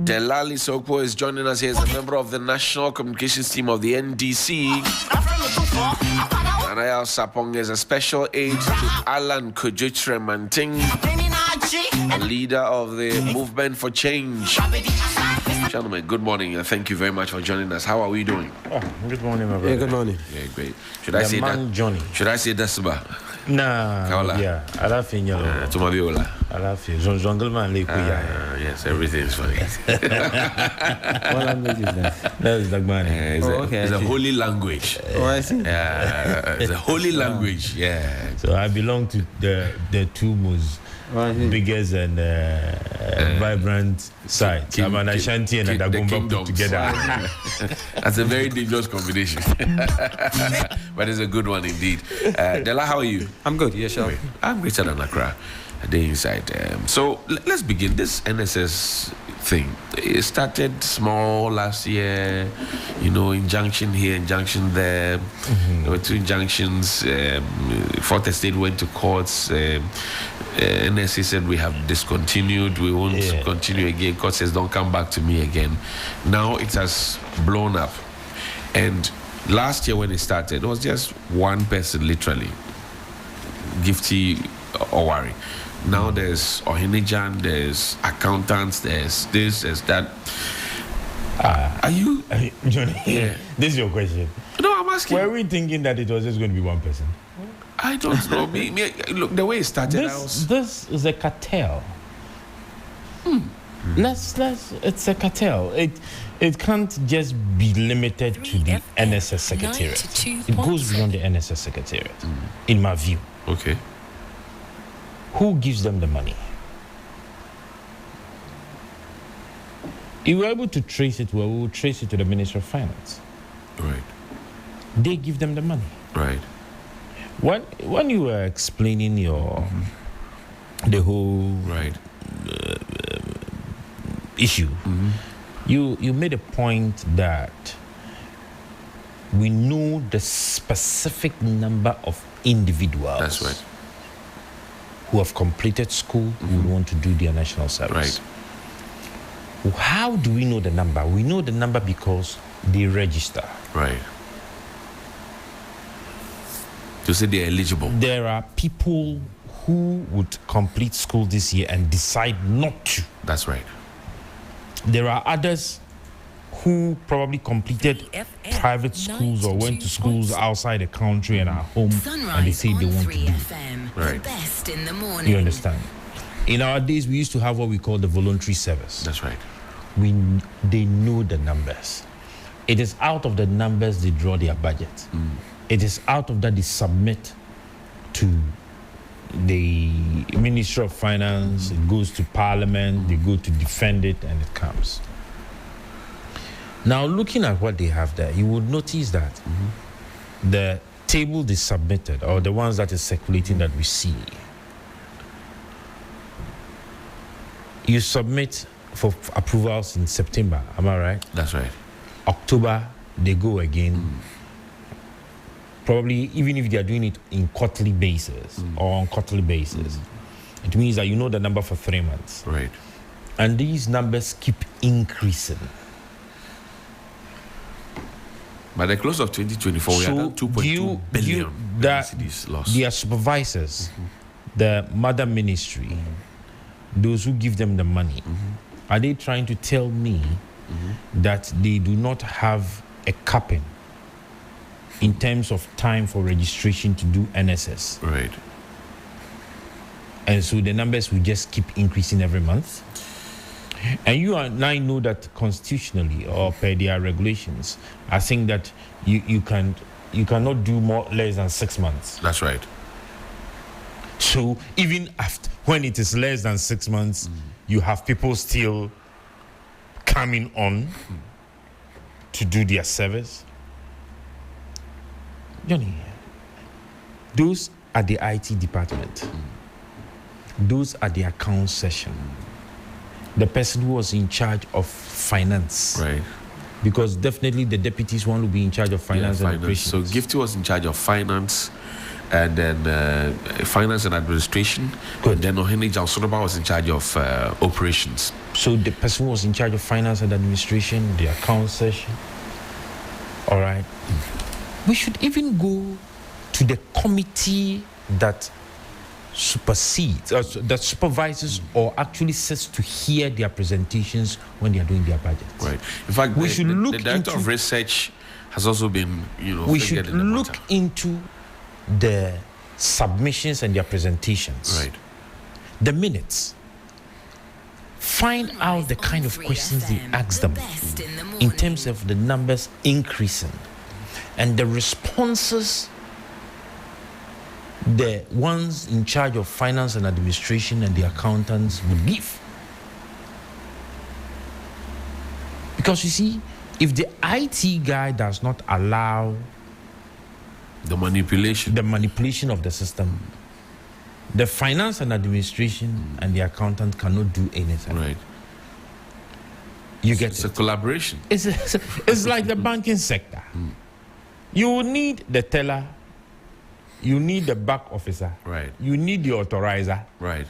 Delali Sokpo is joining us here as a member of the National Communications Team of the NDC. Anaya Sapong is a special aide to Alan Kojutre Manting, a leader of the Movement for Change. Gentlemen, good morning and thank you very much for joining us. How are we doing? Oh, good morning, my brother. Yeah, good morning. Yeah, great. Should I say that? Johnny. Should I say Dasiba? Nah. Kaola. Yeah, I love you. Tumabiola. I love you. Jongleman Lekuya. Yes, everything's funny. What language is that? That is Dagmani. It's a holy language. Oh, I see. It's a holy language. Yeah. So I belong to the two most biggest and vibrant sites. I'm an Ashanti and a Dagomba put together. That's a very dangerous combination. But it's a good one indeed. Dela, how are you? I'm good. Yeah, sure. I'm greater than Accra. Day inside. So let's begin. This NSS thing, it started small last year, injunction here, injunction there. There were two injunctions. Fourth Estate went to courts. NSC said we have discontinued, we won't continue again. Court says don't come back to me again. Now it has blown up. And last year when it started, it was just one person literally, Gifty Owari. Now there's Ohinijan, there's accountants, there's this, there's that. Are you Johnny? Yeah. This is your question. No, I'm asking. Were we thinking that it was just going to be one person? I don't know. Look, the way it started, this is a cartel. It's a cartel. It can't just be limited to the NSS Secretariat. It goes beyond the NSS Secretariat, in my view. Okay. Who gives them the money? If we're able to trace it, well, we will trace it to the Ministry of Finance. Right. They give them the money. Right. When you were explaining the whole issue, you made a point that we know the specific number of individuals. That's right. Who have completed school, who want to do their national service. Right. How do we know the number? We know the number because they register. Right. To say they're eligible. There are people who would complete school this year and decide not to. That's right. There are others who probably completed private schools or went to schools outside the country and are home and they say they want to do. Right. You understand? In our days, we used to have what we call the voluntary service. That's right. They know the numbers. It is out of the numbers they draw their budget. It is out of that they submit to the Ministry of Finance. It goes to Parliament. They go to defend it, and it comes. Now, looking at what they have there, you would notice that the table they submitted, or the ones that is circulating that we see, you submit for approvals in September. Am I right? That's right. October, they go again. Probably, even if they are doing it in quarterly basis or on quarterly basis, it means that you know the number for 3 months. Right. And these numbers keep increasing. By the close of 2024, we had 2.2 billion cedis lost. Their supervisors, the mother ministry, those who give them the money, are they trying to tell me that they do not have a capping in terms of time for registration to do NSS? Right. And so the numbers will just keep increasing every month. And you and I know that constitutionally or per their regulations, I think that you cannot do less than 6 months. That's right. So even after, when it is less than 6 months, you have people still coming on to do their service. Johnny, those are the IT department. Those are the account session. The person who was in charge of finance. Right. Because definitely the deputies one will be in charge of finance and operations. So Gifty was in charge of finance and then finance and administration. Good. And then Ohene Jalsonoba was in charge of operations. So the person who was in charge of finance and administration, the account session. All right. We should even go to the committee that supersedes, that supervises or actually sits to hear their presentations when they are doing their budgets. Right. In fact, We should look the director of into- research has also been, We fingered should in the look matter. into the submissions and their presentations. Right. The minutes. Find out the kind of questions they ask them in terms of the numbers increasing and the responses the ones in charge of finance and administration and the accountants would give. Because you see, if the IT guy does not allow The manipulation of the system, the finance and administration and the accountant cannot do anything. right. You get It's it? a collaboration. It's like the banking sector. You need the teller, you need the back officer, Right. you need the authorizer Right.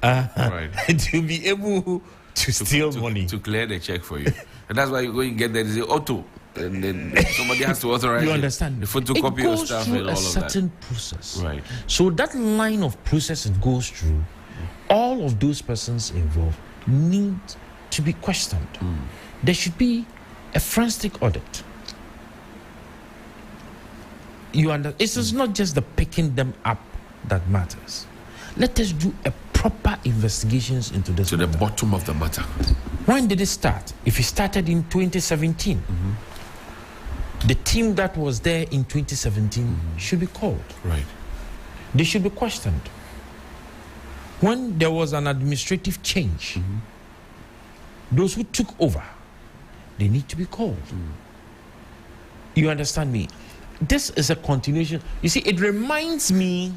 Right. to be able to steal money. To clear the check for you. And that's why you go and get there, they say auto. And then somebody has to authorize You it, understand? the photocopy it of goes stuff through and all a of certain process. Right. So that line of process it goes through, all of those persons involved need to be questioned. There should be a forensic audit. It is not just the picking them up that matters. Let us do a proper investigations into this To the matter. bottom of the matter. When did it start? If it started in 2017, the team that was there in 2017 should be called. Right. They should be questioned. When there was an administrative change, those who took over, they need to be called. You understand me? This is a continuation. You see, it reminds me,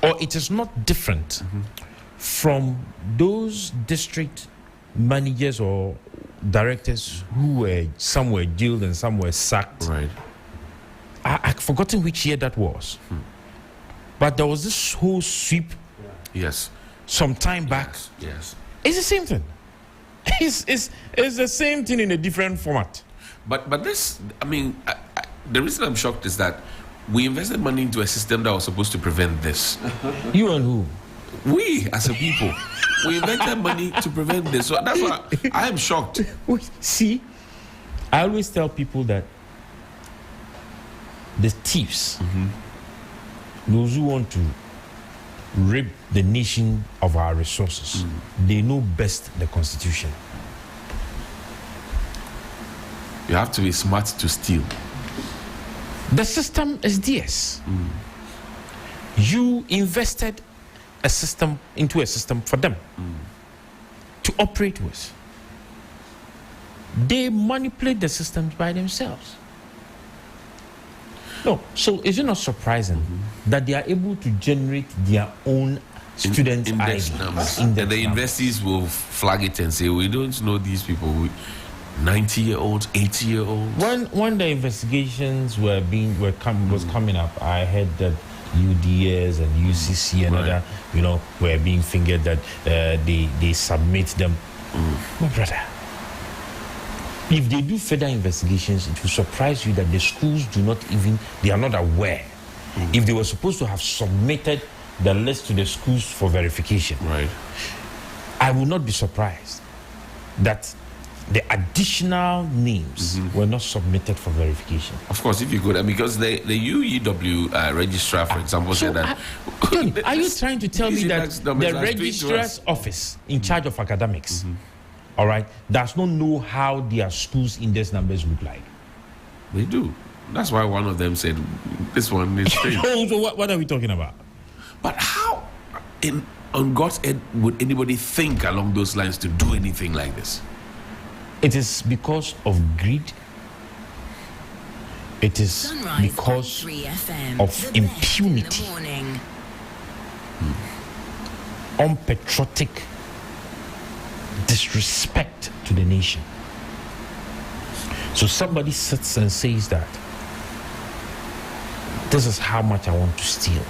or it is not different from those district managers or directors who were, some were jailed and some were sacked. Right. I've forgotten which year that was. But there was this whole sweep Yes. some time back. Yes. It's the same thing. It's the same thing in a different format. But this, I mean, the reason I'm shocked is that we invested money into a system that was supposed to prevent this. You and who? We, as a people, we invested money to prevent this. So that's why I am shocked. See, I always tell people that the thieves, those who want to rape the nation of our resources, they know best the Constitution. You have to be smart to steal. The system is theirs. You invested into a system for them to operate with. They manipulate the systems by themselves. No, so is it not surprising that they are able to generate their own student index ID? numbers. Index And the numbers. investees will flag it and say, we don't know these people. 90-year-olds, 80-year-olds. When the investigations was coming up, I heard that UDS and UCC and Right. other, were being fingered that they submit them. My brother, if they do further investigations, it will surprise you that the schools they are not aware. If they were supposed to have submitted the list to the schools for verification, Right. I will not be surprised that the additional names were not submitted for verification. Of course, if you could, because the UEW registrar, for example, said that. Tony, are you trying to tell me These that index numbers the are straight to registrar's us? office in charge of academics, all right, does not know how their schools' index numbers look like? They do. That's why one of them said, this one is strange. So what are we talking about? But how, on God's head, would anybody think along those lines to do anything like this? It is because of greed. It is Sunrise because 3 FM, of the best in the impunity. morning. Unpatriotic disrespect to the nation. So somebody sits and says that This is how much I want to steal.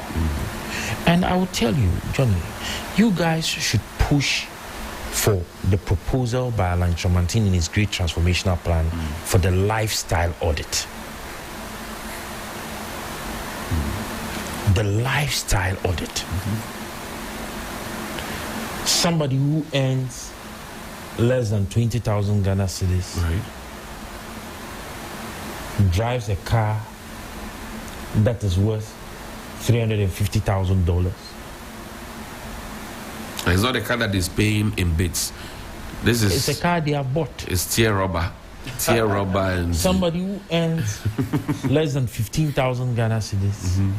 And I will tell you, Johnny, you guys should push for the proposal by Alan Chomantin in his great transformational plan for the lifestyle audit. The lifestyle audit. Somebody who earns less than 20,000 Ghana cedis, drives a car that is worth $350,000. It's not a car that is paying in bits. It's a car they have bought. It's tear rubber. And somebody who earns less than 15,000 Ghana cedis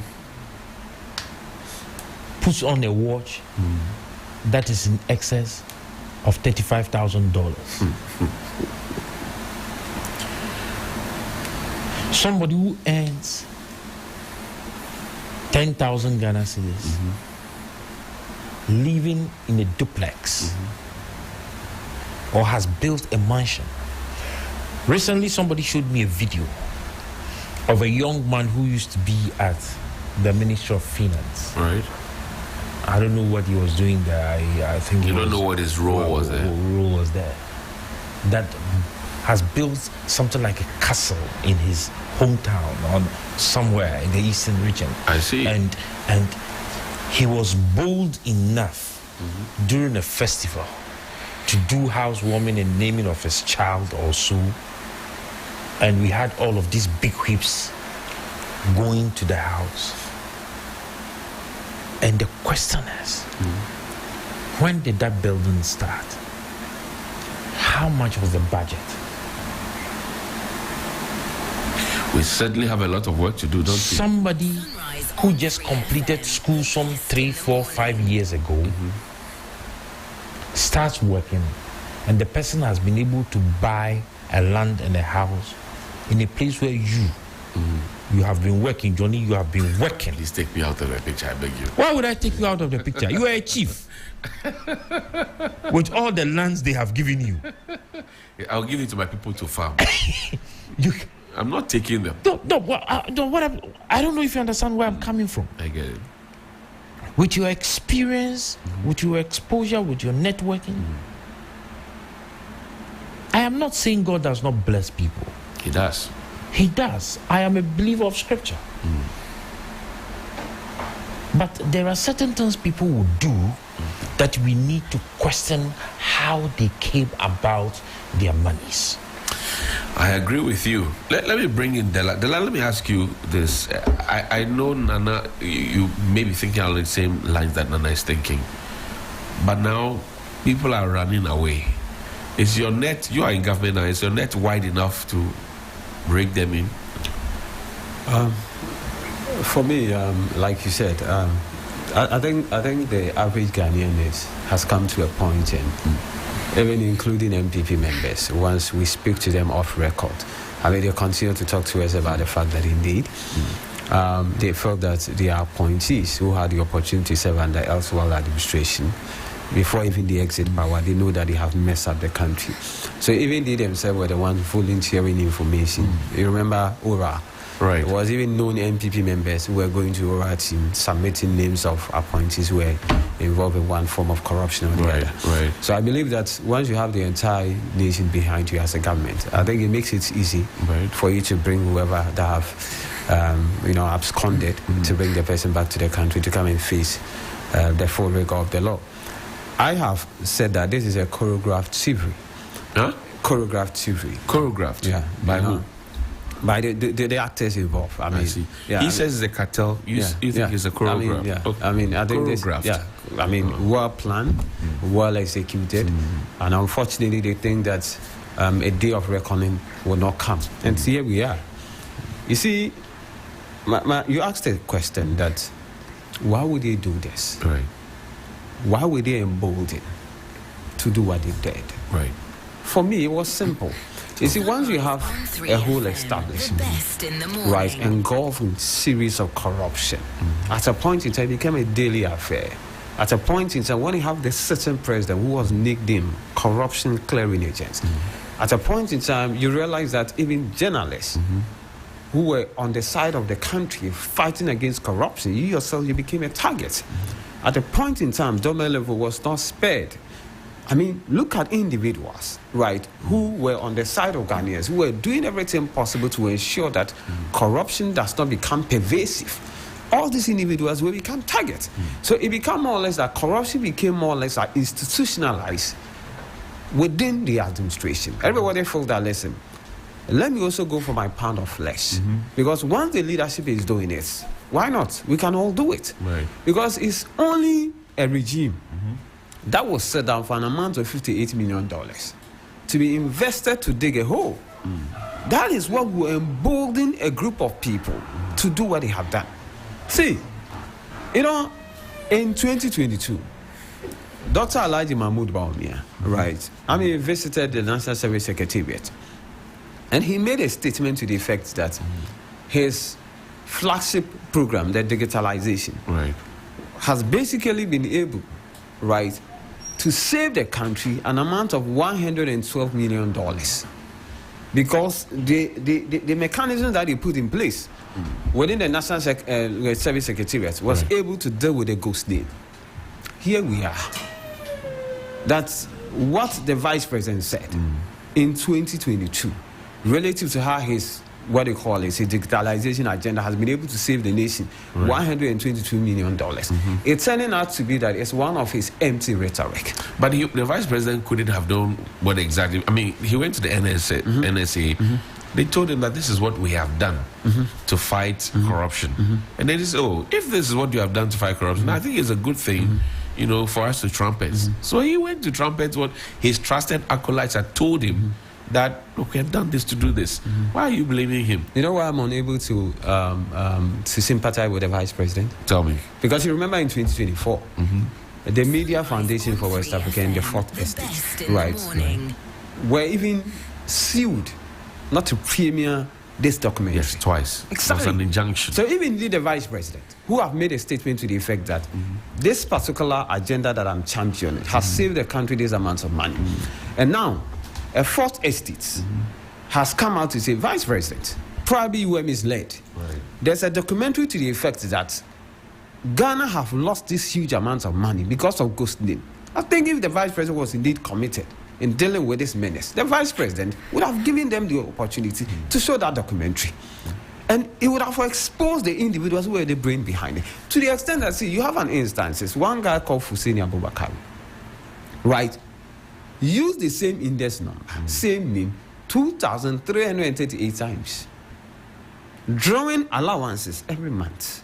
puts on a watch that is in excess of $35,000. Somebody who earns 10,000 Ghana cedis, living in a duplex, or has built a mansion. Recently, somebody showed me a video of a young man who used to be at the Ministry of Finance. Right. I don't know what he was doing there. I think you don't know what his role was there. Role was there. That has built something like a castle in his hometown or somewhere in the eastern region. I see. And he was bold enough during a festival to do housewarming and naming of his child also. And we had all of these big whips going to the house. And the question is, when did that building start? How much was the budget? We certainly have a lot of work to do, don't we? Somebody who just completed school some 3, 4, 5 years ago starts working, and the person has been able to buy a land and a house in a place where you have been working, Johnny. You have been working. Please take me out of the picture, I beg you. Why would I take you out of the picture? You are a chief with all the lands they have given you. I'll give it to my people to farm. I'm not taking them. I don't know if you understand where I'm coming from. I get it. With your experience, with your exposure, with your networking, I am not saying God does not bless people. He does. He does. I am a believer of scripture. But there are certain things people will do that we need to question how they came about their monies. I agree with you. Let me bring in Dela. Dela, let me ask you this. I know, Nana, you may be thinking along the same lines that Nana is thinking. But now, people are running away. Is your net, you are in government now, is your net wide enough to break them in? For me, like you said, I think the average Ghanaian has come to a point, and even including MPP members, once we speak to them off record, they continue to talk to us about the fact that indeed they felt that they are appointees who had the opportunity to serve under elsewhere administration. Before even the exit power, they know that they have messed up the country. So even they themselves were the ones volunteering information. You remember ORA? Right. It was even known MPP members who were going to ORA team submitting names of appointees who were involved in one form of corruption or the other. Right. So I believe that once you have the entire nation behind you as a government, I think it makes it easy for you to bring whoever that have absconded to bring the person back to the country to come and face the full rigor of the law. I have said that this is a choreographed thievery. Huh? Choreographed thievery. Choreographed? Yeah. By who? By the actors involved. I see. Yeah, he says it's a cartel. You think it's a choreograph? I think choreographed. Well planned, well executed, and unfortunately they think that a day of reckoning will not come. And here we are. You see, you asked a question that why would they do this? Right. Why were they emboldened to do what they did? Right. For me, it was simple. You see, once you have a whole establishment, right, engulfing series of corruption, at a point in time, it became a daily affair. At a point in time, when you have the certain president who was nicknamed corruption clearing agents, at a point in time, you realize that even journalists who were on the side of the country fighting against corruption, you yourself, you became a target. At a point in time, government level was not spared. I mean, look at individuals, right, who were on the side of Ghanaians, who were doing everything possible to ensure that corruption does not become pervasive. All these individuals will become targets. So it became more or less that corruption became more or less like institutionalized within the administration. Everybody felt that, listen, let me also go for my pound of flesh. Because once the leadership is doing it, why not? We can all do it. Right. Because it's only a regime that was set down for an amount of $58 million to be invested to dig a hole. That is what will embolden a group of people to do what they have done. See, you know, in 2022, Dr. Alhaji Mahmoud Bawumia, right, visited the National Service Secretariat, and he made a statement to the effect that his flagship program, the digitalization, right, has basically been able, right, to save the country an amount of $112 million. Because the mechanism that he put in place within the National Service Secretariat was able to deal with the ghost name. Here we are. That's what the Vice President said in 2022 relative to how his, what they call it, his digitalization agenda has been able to save the nation $122 million. It's turning out to be that it's one of his empty rhetoric. But the Vice President couldn't have done what exactly. I mean, he went to the NSA. They told him that this is what we have done to fight corruption. And they just, if this is what you have done to fight corruption, I think it's a good thing, you know, for us to trumpet. So he went to trumpet what his trusted acolytes had told him, that, look, we have done this to do this. Why are you blaming him? You know why I'm unable to sympathize with the Vice President? Tell me. Because you remember in 2024, the Media Foundation for West Africa and the Fourth Estate, were even sued not to premiere this document. Yes, twice. Exactly. It was an injunction. So even the Vice President, who have made a statement to the effect that this particular agenda that I'm championing has saved the country this amount of money. And now, a Fourth Estate has come out to say, Vice President, probably you were misled. There's a documentary to the effect that Ghana have lost this huge amount of money because of ghost name. I think if the Vice President was indeed committed in dealing with this menace, the Vice President would have given them the opportunity to show that documentary. And it would have exposed the individuals who were the brain behind it. To the extent that, see, you have an instance, one guy called Fuseni Abubakar, right? Use the same index number, same name, 2,338 times. Drawing allowances every month.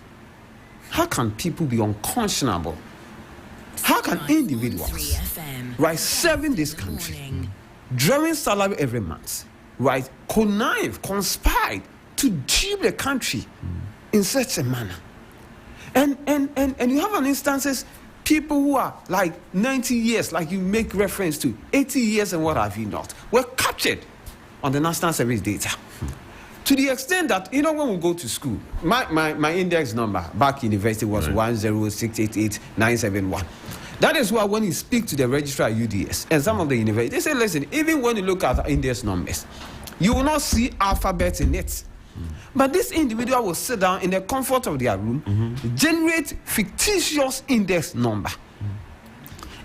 How can people be unconscionable? How can individuals, right, serving this country, drawing salary every month, right, conspired to dupe the country in such a manner? And you have an instances, people who are like 90 years, like you make reference to, 80 years and what have you not, were captured on the National Service data. To the extent that, you know, when we go to school, my index number back in university was 106888971. That is why when you speak to the registrar at UDS and some of the universities, they say, listen, even when you look at the index numbers, you will not see alphabet in it. But this individual will sit down in the comfort of their room, generate fictitious index number.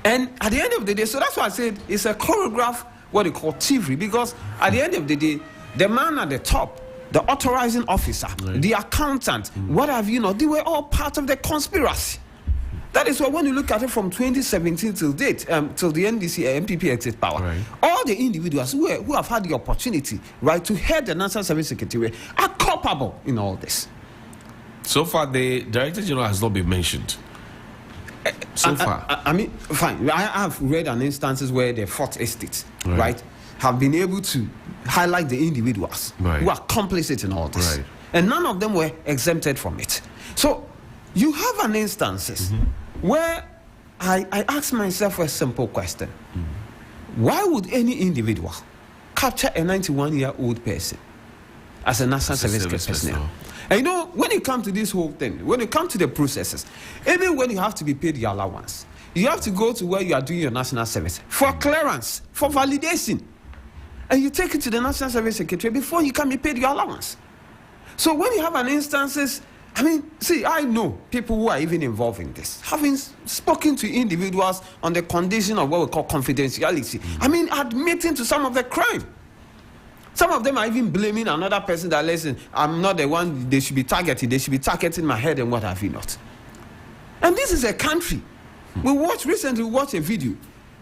And at the end of the day, so that's why I said it's a choreographed, what they call thievery, because at the end of the day, the man at the top, the authorizing officer, the accountant, what have you know, they were all part of the conspiracy. That is why when you look at it from 2017 till date, till the NDC MPP exit power, all the individuals who have had the opportunity, right, to head the National Service Secretariat are culpable in all this. So far, the Director General has not been mentioned. So far. I mean, fine. I have read an instances where the Fourth Estate, right, have been able to highlight the individuals who are complicit in all this. And none of them were exempted from it. So you have an instances where I ask myself a simple question. Why would any individual capture a 91-year-old person as a National Service personnel? And you know, when it comes to this whole thing, when it comes to the processes, even when you have to be paid your allowance, you have to go to where you are doing your national service for clearance, for validation. And you take it to the National Service Secretary before you can be paid your allowance. So when you have an instances, I mean, see, I know people who are even involved in this, having spoken to individuals on the condition of what we call confidentiality. I mean, admitting to some of the crime. Some of them are even blaming another person that, listen, I'm not the one they should be targeting. They should be targeting my head and what have you not. And this is a country. We recently watched a video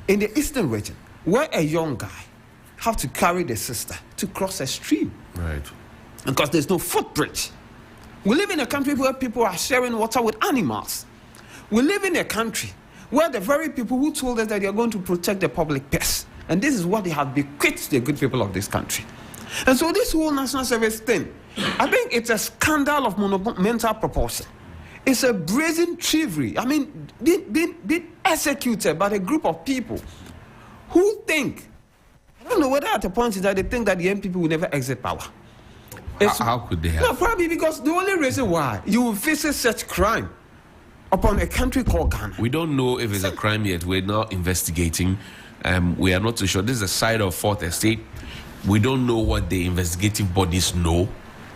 in the eastern region where a young guy have to carry the sister to cross a stream. Right. Because there's no footbridge. We live in a country where people are sharing water with animals. We live in a country where the very people who told us that they are going to protect the public purse, and this is what they have bequeathed to the good people of this country. And so this whole national service thing, I think it's a scandal of monumental proportion. It's a brazen thievery. I mean, being executed by a group of people who think, I don't know whether at the point is that they think that the young people will never exit power. How could they have? No, probably because the only reason why you will face such crime upon a country called Ghana. We don't know if it's a crime yet. We're now investigating. We are not too sure. This is a side of Fourth Estate. We don't know what the investigative bodies know.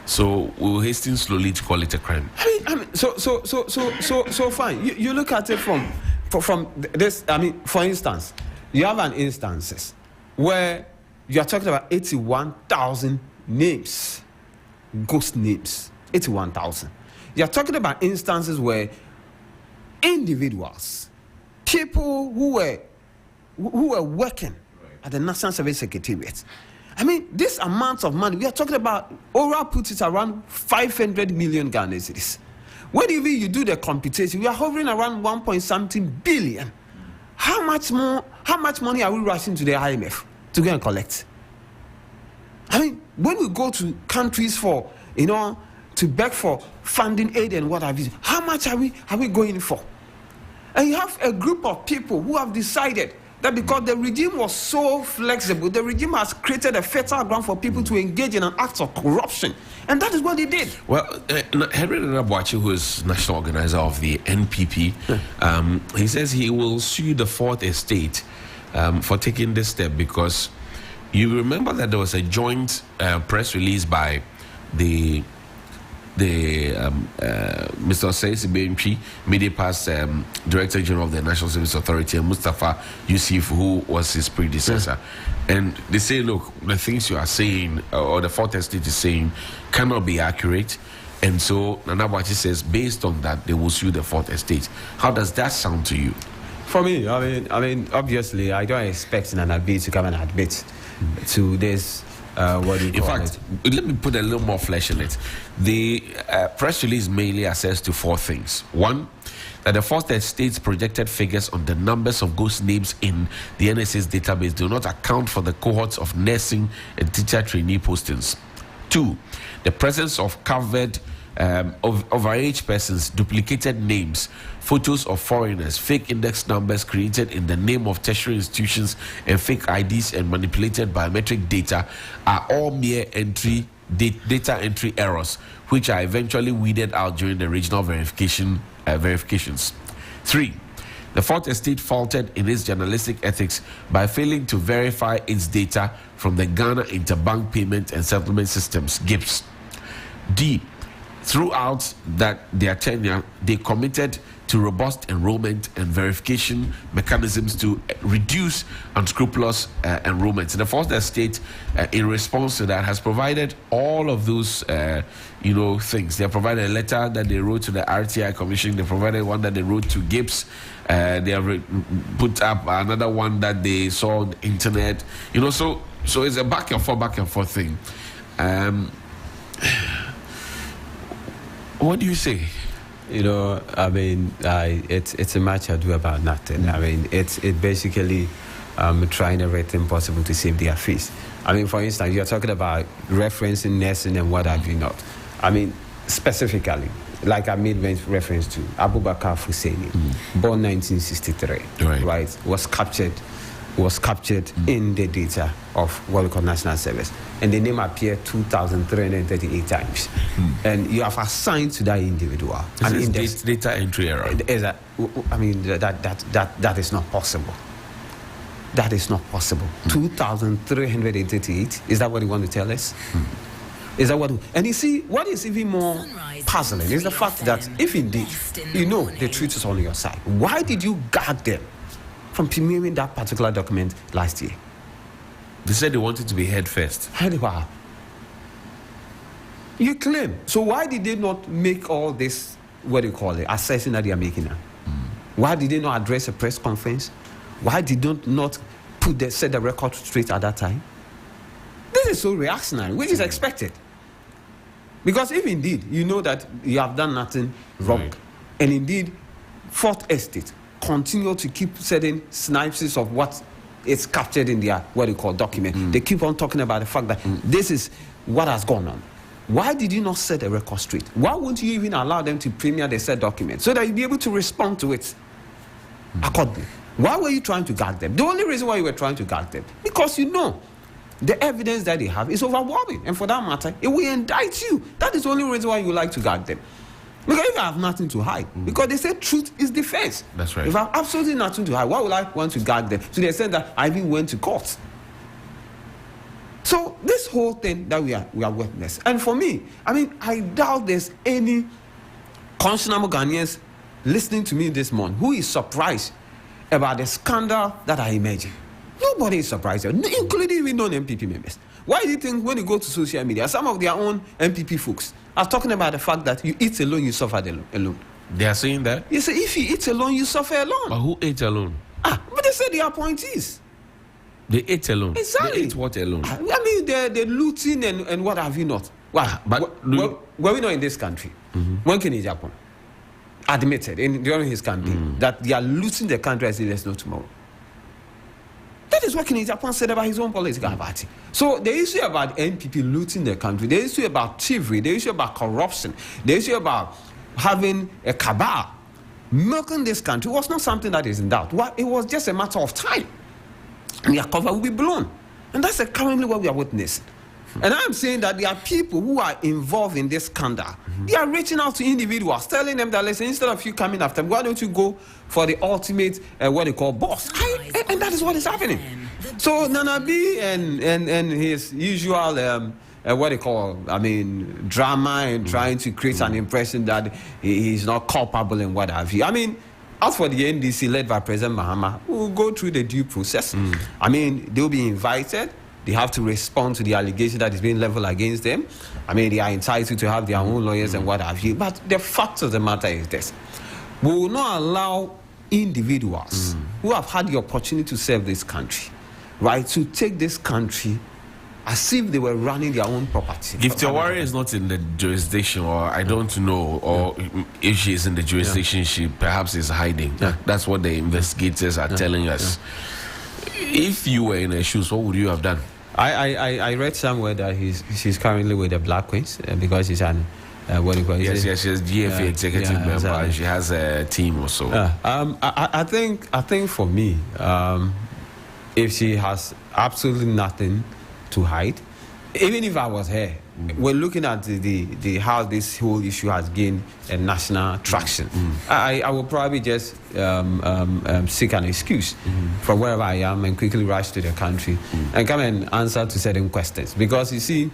So we'll hasten slowly to call it a crime. I mean, so fine. You look at it from this. I mean, for instance, you have an instances where you are talking about 81,000 names. Ghost names, 81,000. You're talking about instances where individuals, people who were working at the National Service Secretariat. I mean, this amount of money, we are talking about, Ora puts it around 500 million Ghana cedis. When even you do the computation, we are hovering around 1.something billion. How much money are we rushing to the IMF to go and collect? I mean, when we go to countries for, to beg for funding aid and what have you, how much are we going for? And you have a group of people who have decided that because the regime was so flexible, the regime has created a fertile ground for people to engage in an act of corruption. And that is what they did. Well, Henry Nanabuachi, who is national organizer of the NPP, he says he will sue the Fourth Estate for taking this step because you remember that there was a joint press release by the Mr. Osei Benchi, Medipa's Director General of the National Service Authority, and Mustafa Yusuf, who was his predecessor. And they say, look, the things you are saying, or the Fourth Estate is saying, cannot be accurate. And so Nanabuachi says, based on that, they will sue the Fourth Estate. How does that sound to you? For me, I mean, obviously, I don't expect Nanabi to come and admit to this. In fact, let me put a little more flesh in it. The press release mainly assesses to four things. One, that the Fourth Estate's projected figures on the numbers of ghost names in the NSA's database do not account for the cohorts of nursing and teacher trainee postings. Two, the presence of covered overage persons, duplicated names, photos of foreigners, fake index numbers created in the name of tertiary institutions, and fake IDs and manipulated biometric data are all mere data entry errors, which are eventually weeded out during the regional verifications. 3. The Fourth Estate faltered in its journalistic ethics by failing to verify its data from the Ghana Interbank Payment and Settlement Systems, GIPS. D. Throughout their tenure, they committed to robust enrollment and verification mechanisms to reduce unscrupulous enrollments. And the Fourth Estate, in response to that, has provided all of those, things. They have provided a letter that they wrote to the RTI Commission. They provided one that they wrote to GIPS. They have put up another one that they saw on the internet. So it's a back and forth thing. What do you say? It's a much ado about nothing. I mean, it's basically trying everything possible to save their face. I mean, for instance, you're talking about referencing nursing and what have you not. I mean, specifically, like I made reference to Abubakar Husseini, born 1963, right? Was captured in the data of what we call National Service, and the name appeared 2,338 times. And you have assigned to that individual an index. Data entry error. I mean, that is not possible. That is not possible. 2,388. Is that what you want to tell us? Is that what? And you see, what is even more puzzling is the fact that if indeed you know the truth is on your side, why did you guard them from premiering that particular document last year? They said they wanted to be heard first. Wow. You claim. So why did they not make all this, what do you call it, assessing that they are making now? Why did they not address a press conference? Why did they not set the record straight at that time? This is so reactionary, which is expected. Because if indeed you know that you have done nothing wrong, right, and indeed Fourth Estate continue to keep certain snipes of what is captured in their, what you call, document. They keep on talking about the fact that this is what has gone on. Why did you not set the record straight? Why won't you even allow them to premiere the said document so that you'll be able to respond to it accordingly? Why were you trying to guard them? The only reason why you were trying to guard them, because you know the evidence that they have is overwhelming, and for that matter, it will indict you. That is the only reason why you like to guard them. Because if I have nothing to hide, because they say truth is defense. That's right. If I have absolutely nothing to hide, why would I want to guard them to the extent that I even went to court? So this whole thing that we are witness, and for me, I mean, I doubt there's any conscionable Ghanaians listening to me this morning who is surprised about the scandal that I imagine. Nobody is surprised, including even non-MPP members. Why do you think when you go to social media, some of their own MPP folks are talking about the fact that you eat alone, you suffer alone? They are saying that? You say if you eat alone, you suffer alone. But who ate alone? But they say they are appointees. They ate alone. Exactly. They ate what alone? I mean, they're looting and what have you not. Why? But were we not in this country? When Kenny Japan admitted during his campaign that they are looting the country as if there's no tomorrow. That is what Kenny Japan said about his own political party. So the issue about NPP looting the country, the issue about thievery, the issue about corruption, the issue about having a cabal milking this country was not something that is in doubt. It was just a matter of time. And their cover will be blown. And that's currently what we are witnessing. And I'm saying that there are people who are involved in this scandal. They are reaching out to individuals, telling them that, listen, instead of you coming after them, why don't you go for the ultimate, what they call boss? And that is what is happening. So Nana B and his usual, what they call, drama and trying to create an impression that he's not culpable and what have you. I mean, as for the NDC led by President Mahama, we will go through the due process. They'll be invited. They have to respond to the allegation that is being leveled against them. They are entitled to have their own lawyers and what have you. But the fact of the matter is this. We will not allow individuals who have had the opportunity to serve this country, right, to take this country as if they were running their own property. If Tawari is not in the jurisdiction, or I don't know, or if she is in the jurisdiction, she perhaps is hiding. That's what the investigators are telling us. If you were in her shoes, what would you have done? I read somewhere that she's currently with the Black Queens because she's an what do you call it? Yes, she's GFA executive member. Exactly. And she has a team or so. I think for me, if she has absolutely nothing to hide, even if I was her, we're looking at the how this whole issue has gained a national traction. I will probably just seek an excuse from wherever I am and quickly rush to the country and come and answer to certain questions. Because you see,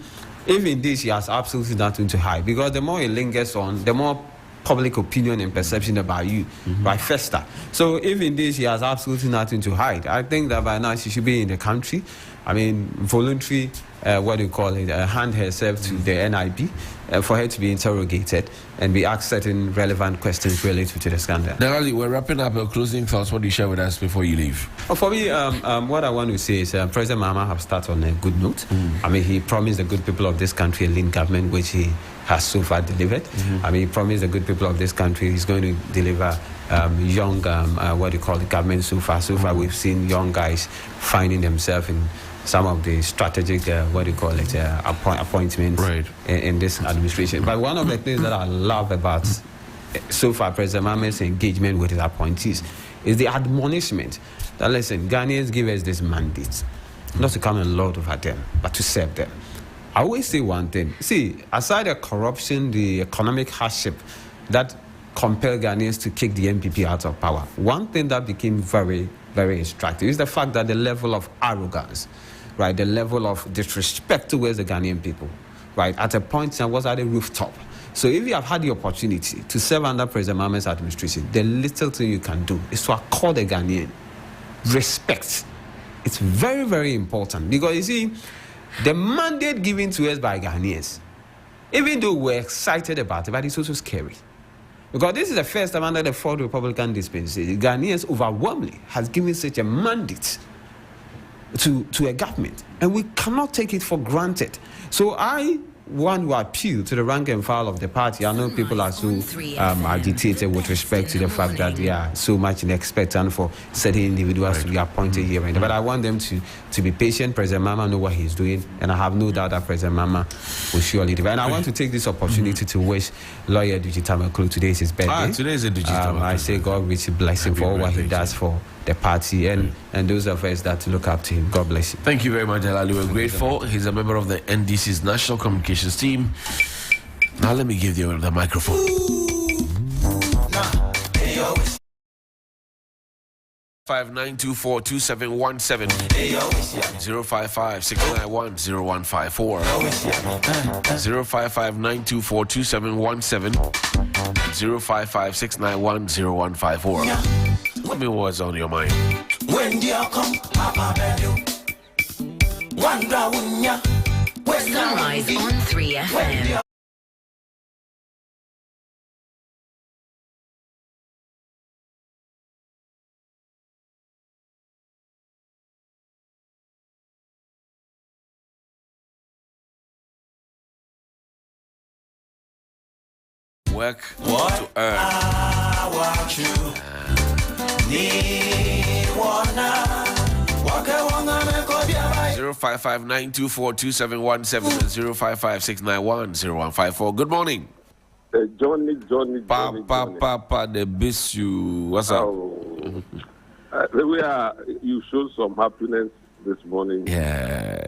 if indeed she has absolutely nothing to hide, because the more it lingers on, the more public opinion and perception about you right fester. So if indeed she has absolutely nothing to hide, I think that by now she should be in the country. Voluntary, what do you call it, hand herself to the NIB for her to be interrogated and be asked certain relevant questions related to the scandal. Darali, we're wrapping up. Closing thoughts. What do you share with us before you leave? For me, what I want to say is President Mahama has started on a good note. He promised the good people of this country a lean government, which he has so far delivered. He promised the good people of this country he's going to deliver young, what do you call it, government so far. So far, we've seen young guys finding themselves in some of the strategic, appointments in this administration. But one of the things that I love about so far President Mahama's engagement with his appointees is the admonishment that, listen, Ghanaians give us this mandate, not to come and lord over them, but to serve them. I always say one thing. See, aside the corruption, the economic hardship that compelled Ghanaians to kick the MPP out of power, one thing that became very, very instructive is the fact that the level of arrogance, right, the level of disrespect towards the Ghanaian people, right, at a point I was at a rooftop. So if you have had the opportunity to serve under President Mahmoud's administration, the little thing you can do is to accord the Ghanaian respect. It's very, very important because you see, the mandate given to us by Ghanaians, even though we're excited about it, but it's also scary. Because this is the first time under the Fourth Republican dispensation, Ghanaians overwhelmingly has given such a mandate to a government, and we cannot take it for granted. So I want to appeal to the rank and file of the party. I know people are so agitated with respect to the fact that they are so much expectant for certain individuals to be appointed here and there. But I want them to be patient. President Mama know what he's doing, and I have no doubt that President Mama will surely do. And I want to take this opportunity to wish Lawyer Dujitamaklu, today is his birthday. Today is a Dujitamaklu. I say God richly bless him for all what he does for the party and those of us that look up to him. God bless you. Thank you very much, Alali. We're grateful. He's a member of the NDC's National Communications team. Now let me give you the microphone. 055-924-2717 055-691-0154 055-924-2717 055-691-0154. Tell me what's on your mind. When you come, Papa Bello. Sunrise on 3FM. Work to earn. 055-924-2717 055-691-0154. Good morning. Johnny. Papa, they miss you. What's up? You showed some happiness this morning. Yeah.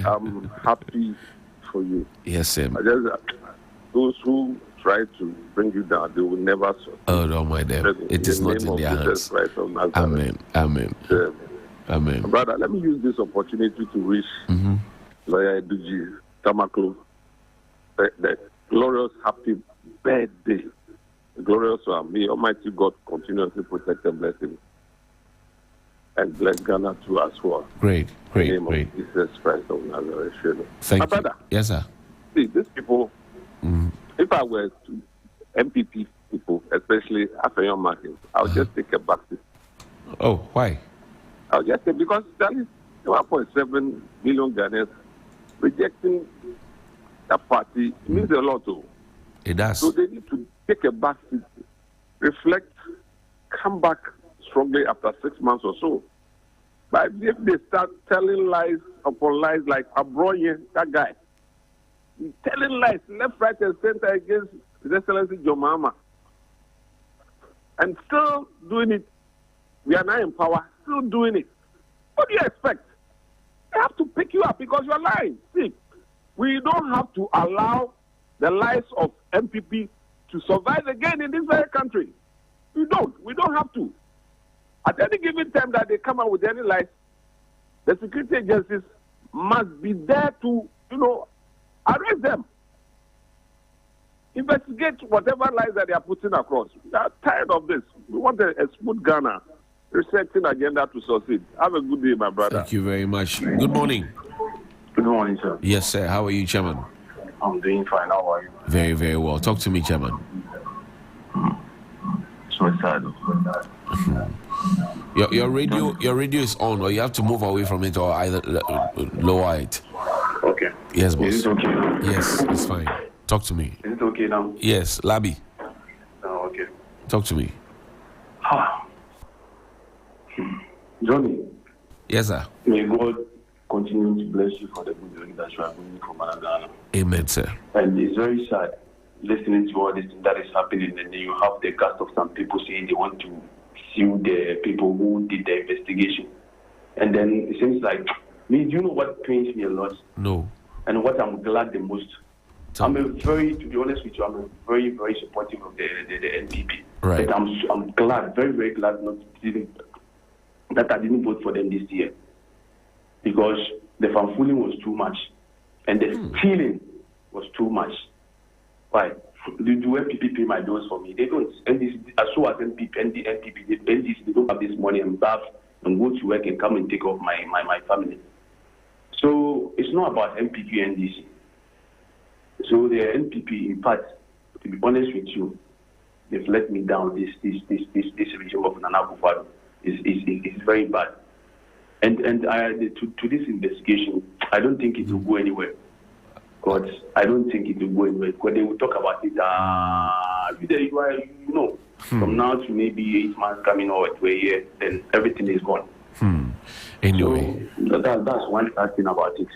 I'm happy for you. Yes, sir. Those who try to bring you down, they will never succeed. Oh, don't mind them. It is not in their hands. Amen. Amen. Brother, let me use this opportunity to wish Lawyer Duji Tamaklu the glorious happy birthday. Glorious one. May Almighty God continuously protect and bless him. And bless Ghana too as well. Great. In the name of Jesus Christ of Nazareth. Thank you. Brother, yes, sir. See, these people, if I were to MPP people, especially after your market, I'll just take a back seat. Oh, why? I'll just say because that is 1.7 million Ghanaians rejecting that party. It means a lot too. It does. So they need to take a back seat, reflect, come back strongly after 6 months or so. But if they start telling lies upon lies like Abroye, that guy, he's telling lies left, right, and center against His Excellency John Mahama, and still doing it. We are now in power, still doing it. What do you expect? They have to pick you up because you're lying. See, we don't have to allow the lies of MPP to survive again in this very country. We don't have to. At any given time that they come out with any lies, the security agencies must be there to, arrest them. Investigate whatever lies that they are putting across. We are tired of this. We want a smooth Ghana resetting agenda to succeed. Have a good day, my brother. Thank you very much. Good morning. Good morning, sir. Yes, sir. How are you, Chairman? I'm doing fine. How are you? Very, very well. Talk to me, Chairman. So sad. Your radio is on, or you have to move away from it, or either lower it. Okay. Yes, boss. Is it okay? Yes, it's fine. Talk to me. Is it okay now? Yes, Labi. Oh, okay. Talk to me. Johnny. Yes, sir. May God continue to bless you for the good work that you are doing for Ghana. Amen, sir. And it's very sad listening to all this that is happening, and then you have the cast of some people saying they want to sue the people who did the investigation. And then it seems like, do you know what pains me a lot? No. And what I'm glad the most? To be honest with you, I'm very, very supportive of the NPP. Right. But I'm glad, very, very glad that I didn't vote for them this year. Because the fanfooling was too much. And the stealing was too much. Why? Do NPP pay my bills for me? They don't. And this, as so as NPP, they don't have this money and bath and go to work and come and take off my family. So it's not about NPP and NDC. So the NPP, in fact, to be honest with you, they've let me down. This regime of Nana Akufo-Addo is very bad. And to this investigation, I don't think it will go anywhere. But I don't think it will go anywhere. Because they will talk about it. From now to maybe 8 months coming or to a year, then everything is gone. Anyway, so that's one sad thing about it.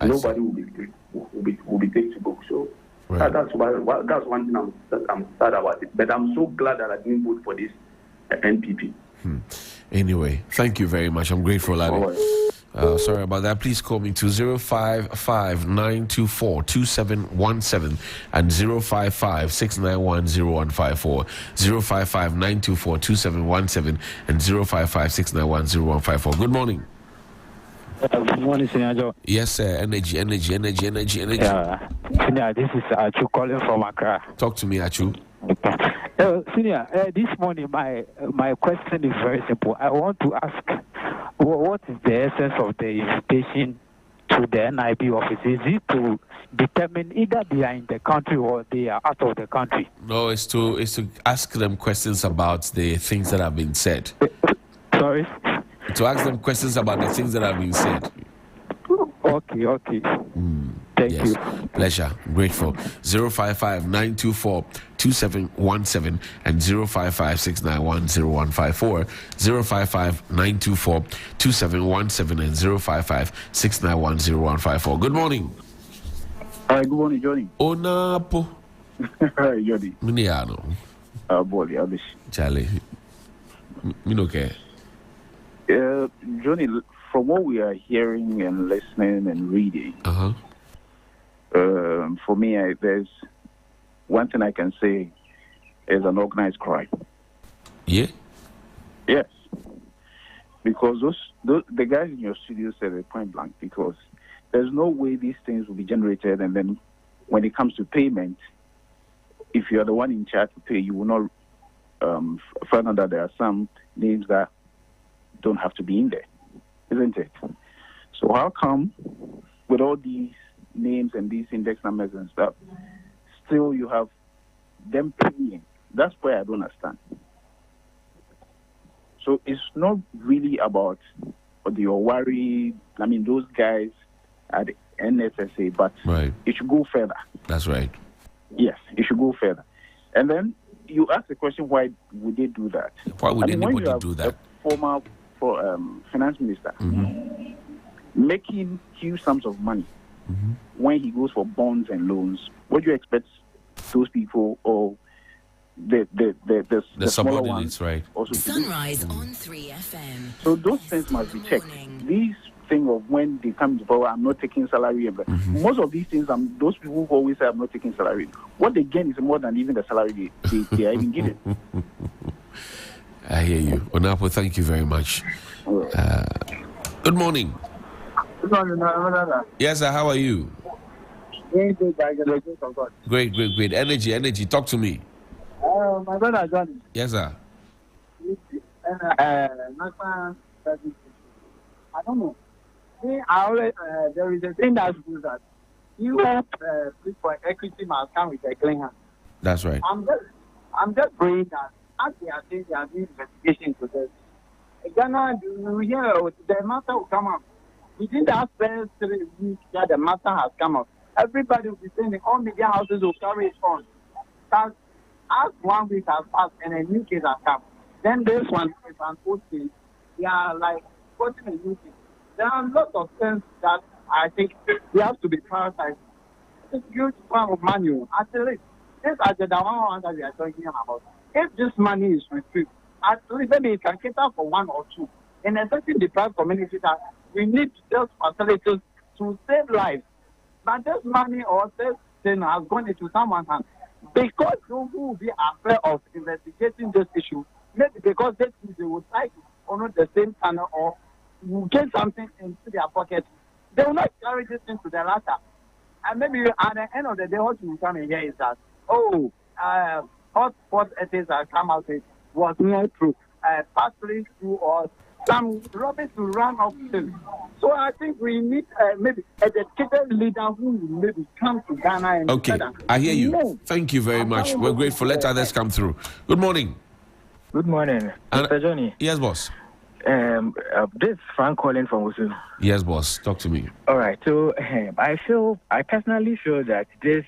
Nobody will be taken to book. So right. that's one thing I'm sad about it. But I'm so glad that I didn't vote for this NPP. Anyway, thank you very much. I'm grateful, Abby. Sorry about that. Please call me to 055-924-2717 and 055-691-0154. 055-924-2717 and 055-691-0154. Good morning. Good morning, Senior Joe. Yes, sir. Energy. Yeah, this is Achu calling from Accra. Talk to me, Achu. Senior, this morning my question is very simple. I want to ask, what is the essence of the invitation to the NIB office? Is it to determine either they are in the country or they are out of the country? No, it's to ask them questions about the things that have been said. Sorry? To ask them questions about the things that have been said. Okay. Thank you. Pleasure. Grateful. 055-924-2717 and 055-691-0154. 055-924-2717 and 055-691-0154. Good morning. Hi, good morning, Johnny. Onapo. Hi, Johnny. Miniano. Boy, Abish. Charlie. Okay. Johnny, from what we are hearing and listening and reading, for me, there's one thing I can say is an organized crime. Yeah? Yes. Because the guys in your studio said it point blank, because there's no way these things will be generated, and then when it comes to payment, if you're the one in charge to pay, you will not find out that there are some names that don't have to be in there, isn't it? So how come with all these names and these index numbers and stuff, still you have them paying? That's why I don't understand. So it's not really about your worry. I mean, those guys at the NSSA, but right. It should go further. That's right. Yes, it should go further. And then you ask the question, why would they do that? Why would anybody do that? A former finance minister making huge sums of money when he goes for bonds and loans, what do you expect those people or the smaller ones, right? Also Sunrise on 3FM. So those things must be checked. These thing of when they come to power, I'm not taking salary. Most of these things, those people who always say I'm not taking salary, what they gain is more than even the salary they are even given. I hear you. Onapo, thank you very much. Good morning. Good morning. Yes, sir. How are you? Great. Energy. Talk to me. My brother Johnny. Yes, sir. I don't know. There is a thing that says that you plead for equity must come with a clean hand. That's right. I'm just praying that as they are saying they are doing investigation to this, Ghana, you hear the matter will come up. Within the first 3 weeks that the matter has come up, everybody will be saying all media houses will carry it on. As 1 week has passed and a new case has come, then this one is an old case. They are like putting a new case. There are lots of things that I think we have to be prioritized. It's a huge amount of money. Actually, this agenda one that we are talking about, if this money is retrieved, at least maybe it can cater for one or two. In a certain deprived community that we need those facilities to save lives. But this money or this thing has gone into someone's hand. Because those who will be afraid of investigating this issue, maybe because they will try to honor the same channel or will get something into their pocket, they will not carry this into the latter. And maybe at the end of the day, what you come and hear is that, what ethics have come out with was not true. Partially true or some rubbish to run off things. So I think we need maybe a dedicated leader who will maybe come to Ghana and... Okay, I hear you. No. Thank you very much. We're grateful. Let others come through. Good morning. Good morning, Mr. Johnny. Yes, boss. This is Frank calling from Usu. Yes, boss. Talk to me. All right. So I personally feel that this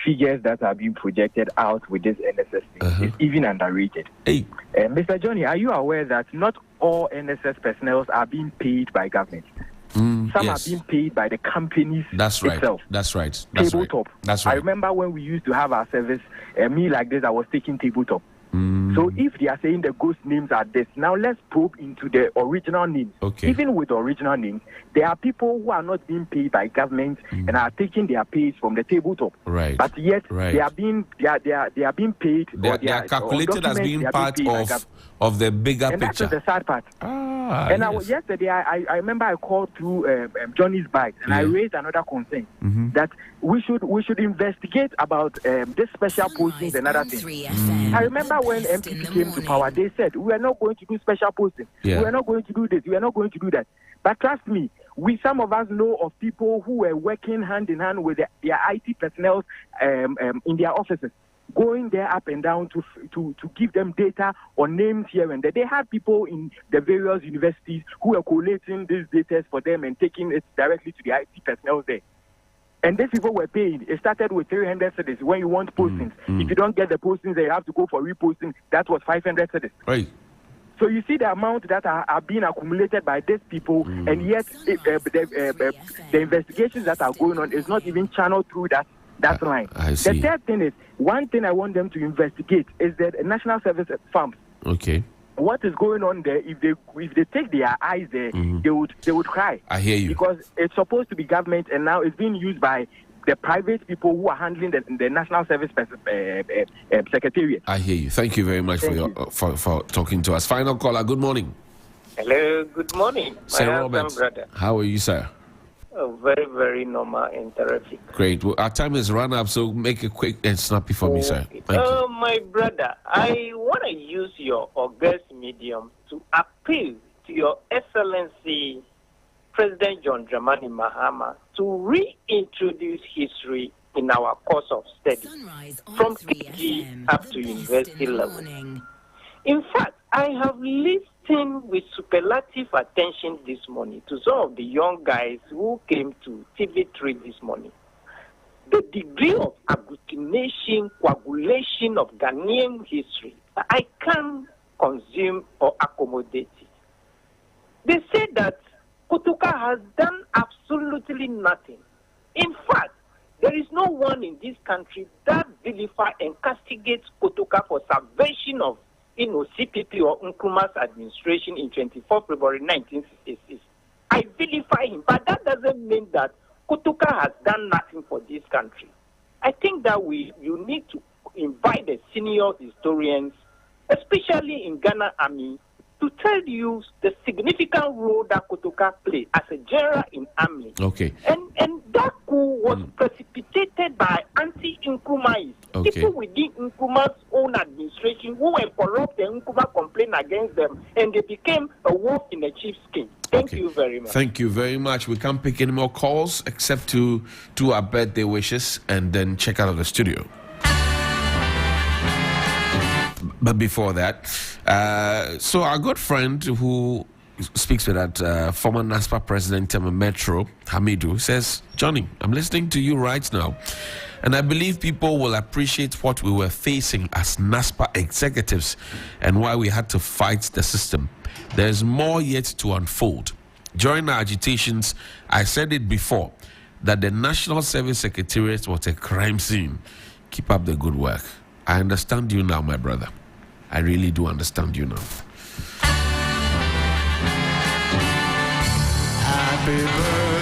figures that are being projected out with this NSS thing is even underrated. Hey. Mr. Johnny, are you aware that not all NSS personnel are being paid by government? Some are being paid by the companies itself. That's right. Tabletop. That's right. I remember when we used to have our service, me like this, I was taking tabletop. So if they are saying the ghost names are this, now let's probe into the original names. Okay. Even with the original names, there are people who are not being paid by government and are taking their pays from the tabletop. Right. But yet they are being paid. They are calculated as being part of the bigger and picture. And that's the sad part. Yesterday I remember I called through Johnny's Bike and I raised another concern that we should investigate about this special postings and other things. I remember when MPP came to power, they said we are not going to do special postings. We are not going to do this. We are not going to do that. But trust me, some of us know of people who were working hand in hand with their IT personnel in their offices, going there up and down to give them data or names here and there. They had people in the various universities who were collating these data for them and taking it directly to the IT personnel there. And these people were paid. It started with 300 cedis when you want postings. If you don't get the postings, you have to go for reposting. That was 500 cedis. Right. So you see the amount that are being accumulated by these people, and yet the investigations that are going on is not even channeled through that line. I see. The third thing is, one thing I want them to investigate is the National Service Farms. Okay. What is going on there? If they take their eyes there, they would cry. I hear you. Because it's supposed to be government, and now it's being used by the private people who are handling the National Service Secretariat. I hear you. Thank you very much for talking to us. Final caller. Good morning. Hello. Good morning, Sir Robert. Brother. How are you, sir? Very, very normal and terrific. Great. Well, our time is run up, so make it quick and snappy for me, sir. Thank you. My brother, I want to use your august medium to appeal to Your Excellency President John Dramani Mahama to reintroduce history in our course of study from PG up to university level. In fact, I have listened with superlative attention this morning to some of the young guys who came to TV3 this morning. The degree of agglutination, coagulation of Ghanaian history, I can't consume or accommodate it. They say that Kotoka has done absolutely nothing. In fact, there is no one in this country that vilify and castigates Kotoka for subversion of CPP or Nkrumah's administration in 24 February 1966. I vilify him, but that doesn't mean that Kotoka has done nothing for this country. I think that you need to invite the senior historians, especially in Ghana Army, to tell you the significant role that Kotoka played as a general in army. Okay. And that coup was precipitated by anti-Nkrumahs. Okay. People within Nkrumah's own administration who were corrupt and Nkrumah complained against them, and they became a wolf in a sheep's skin. Thank you very much. Thank you very much. We can't pick any more calls except to do our birthday wishes and then check out of the studio. But before that, so our good friend who speaks with that former NASPA president, Metro Hamidu, says, Johnny, I'm listening to you right now, and I believe people will appreciate what we were facing as NASPA executives and why we had to fight the system. There's more yet to unfold. During our agitations, I said it before, that the National Service Secretariat was a crime scene. Keep up the good work. I understand you now, my brother. I really do understand you now. Happy birthday.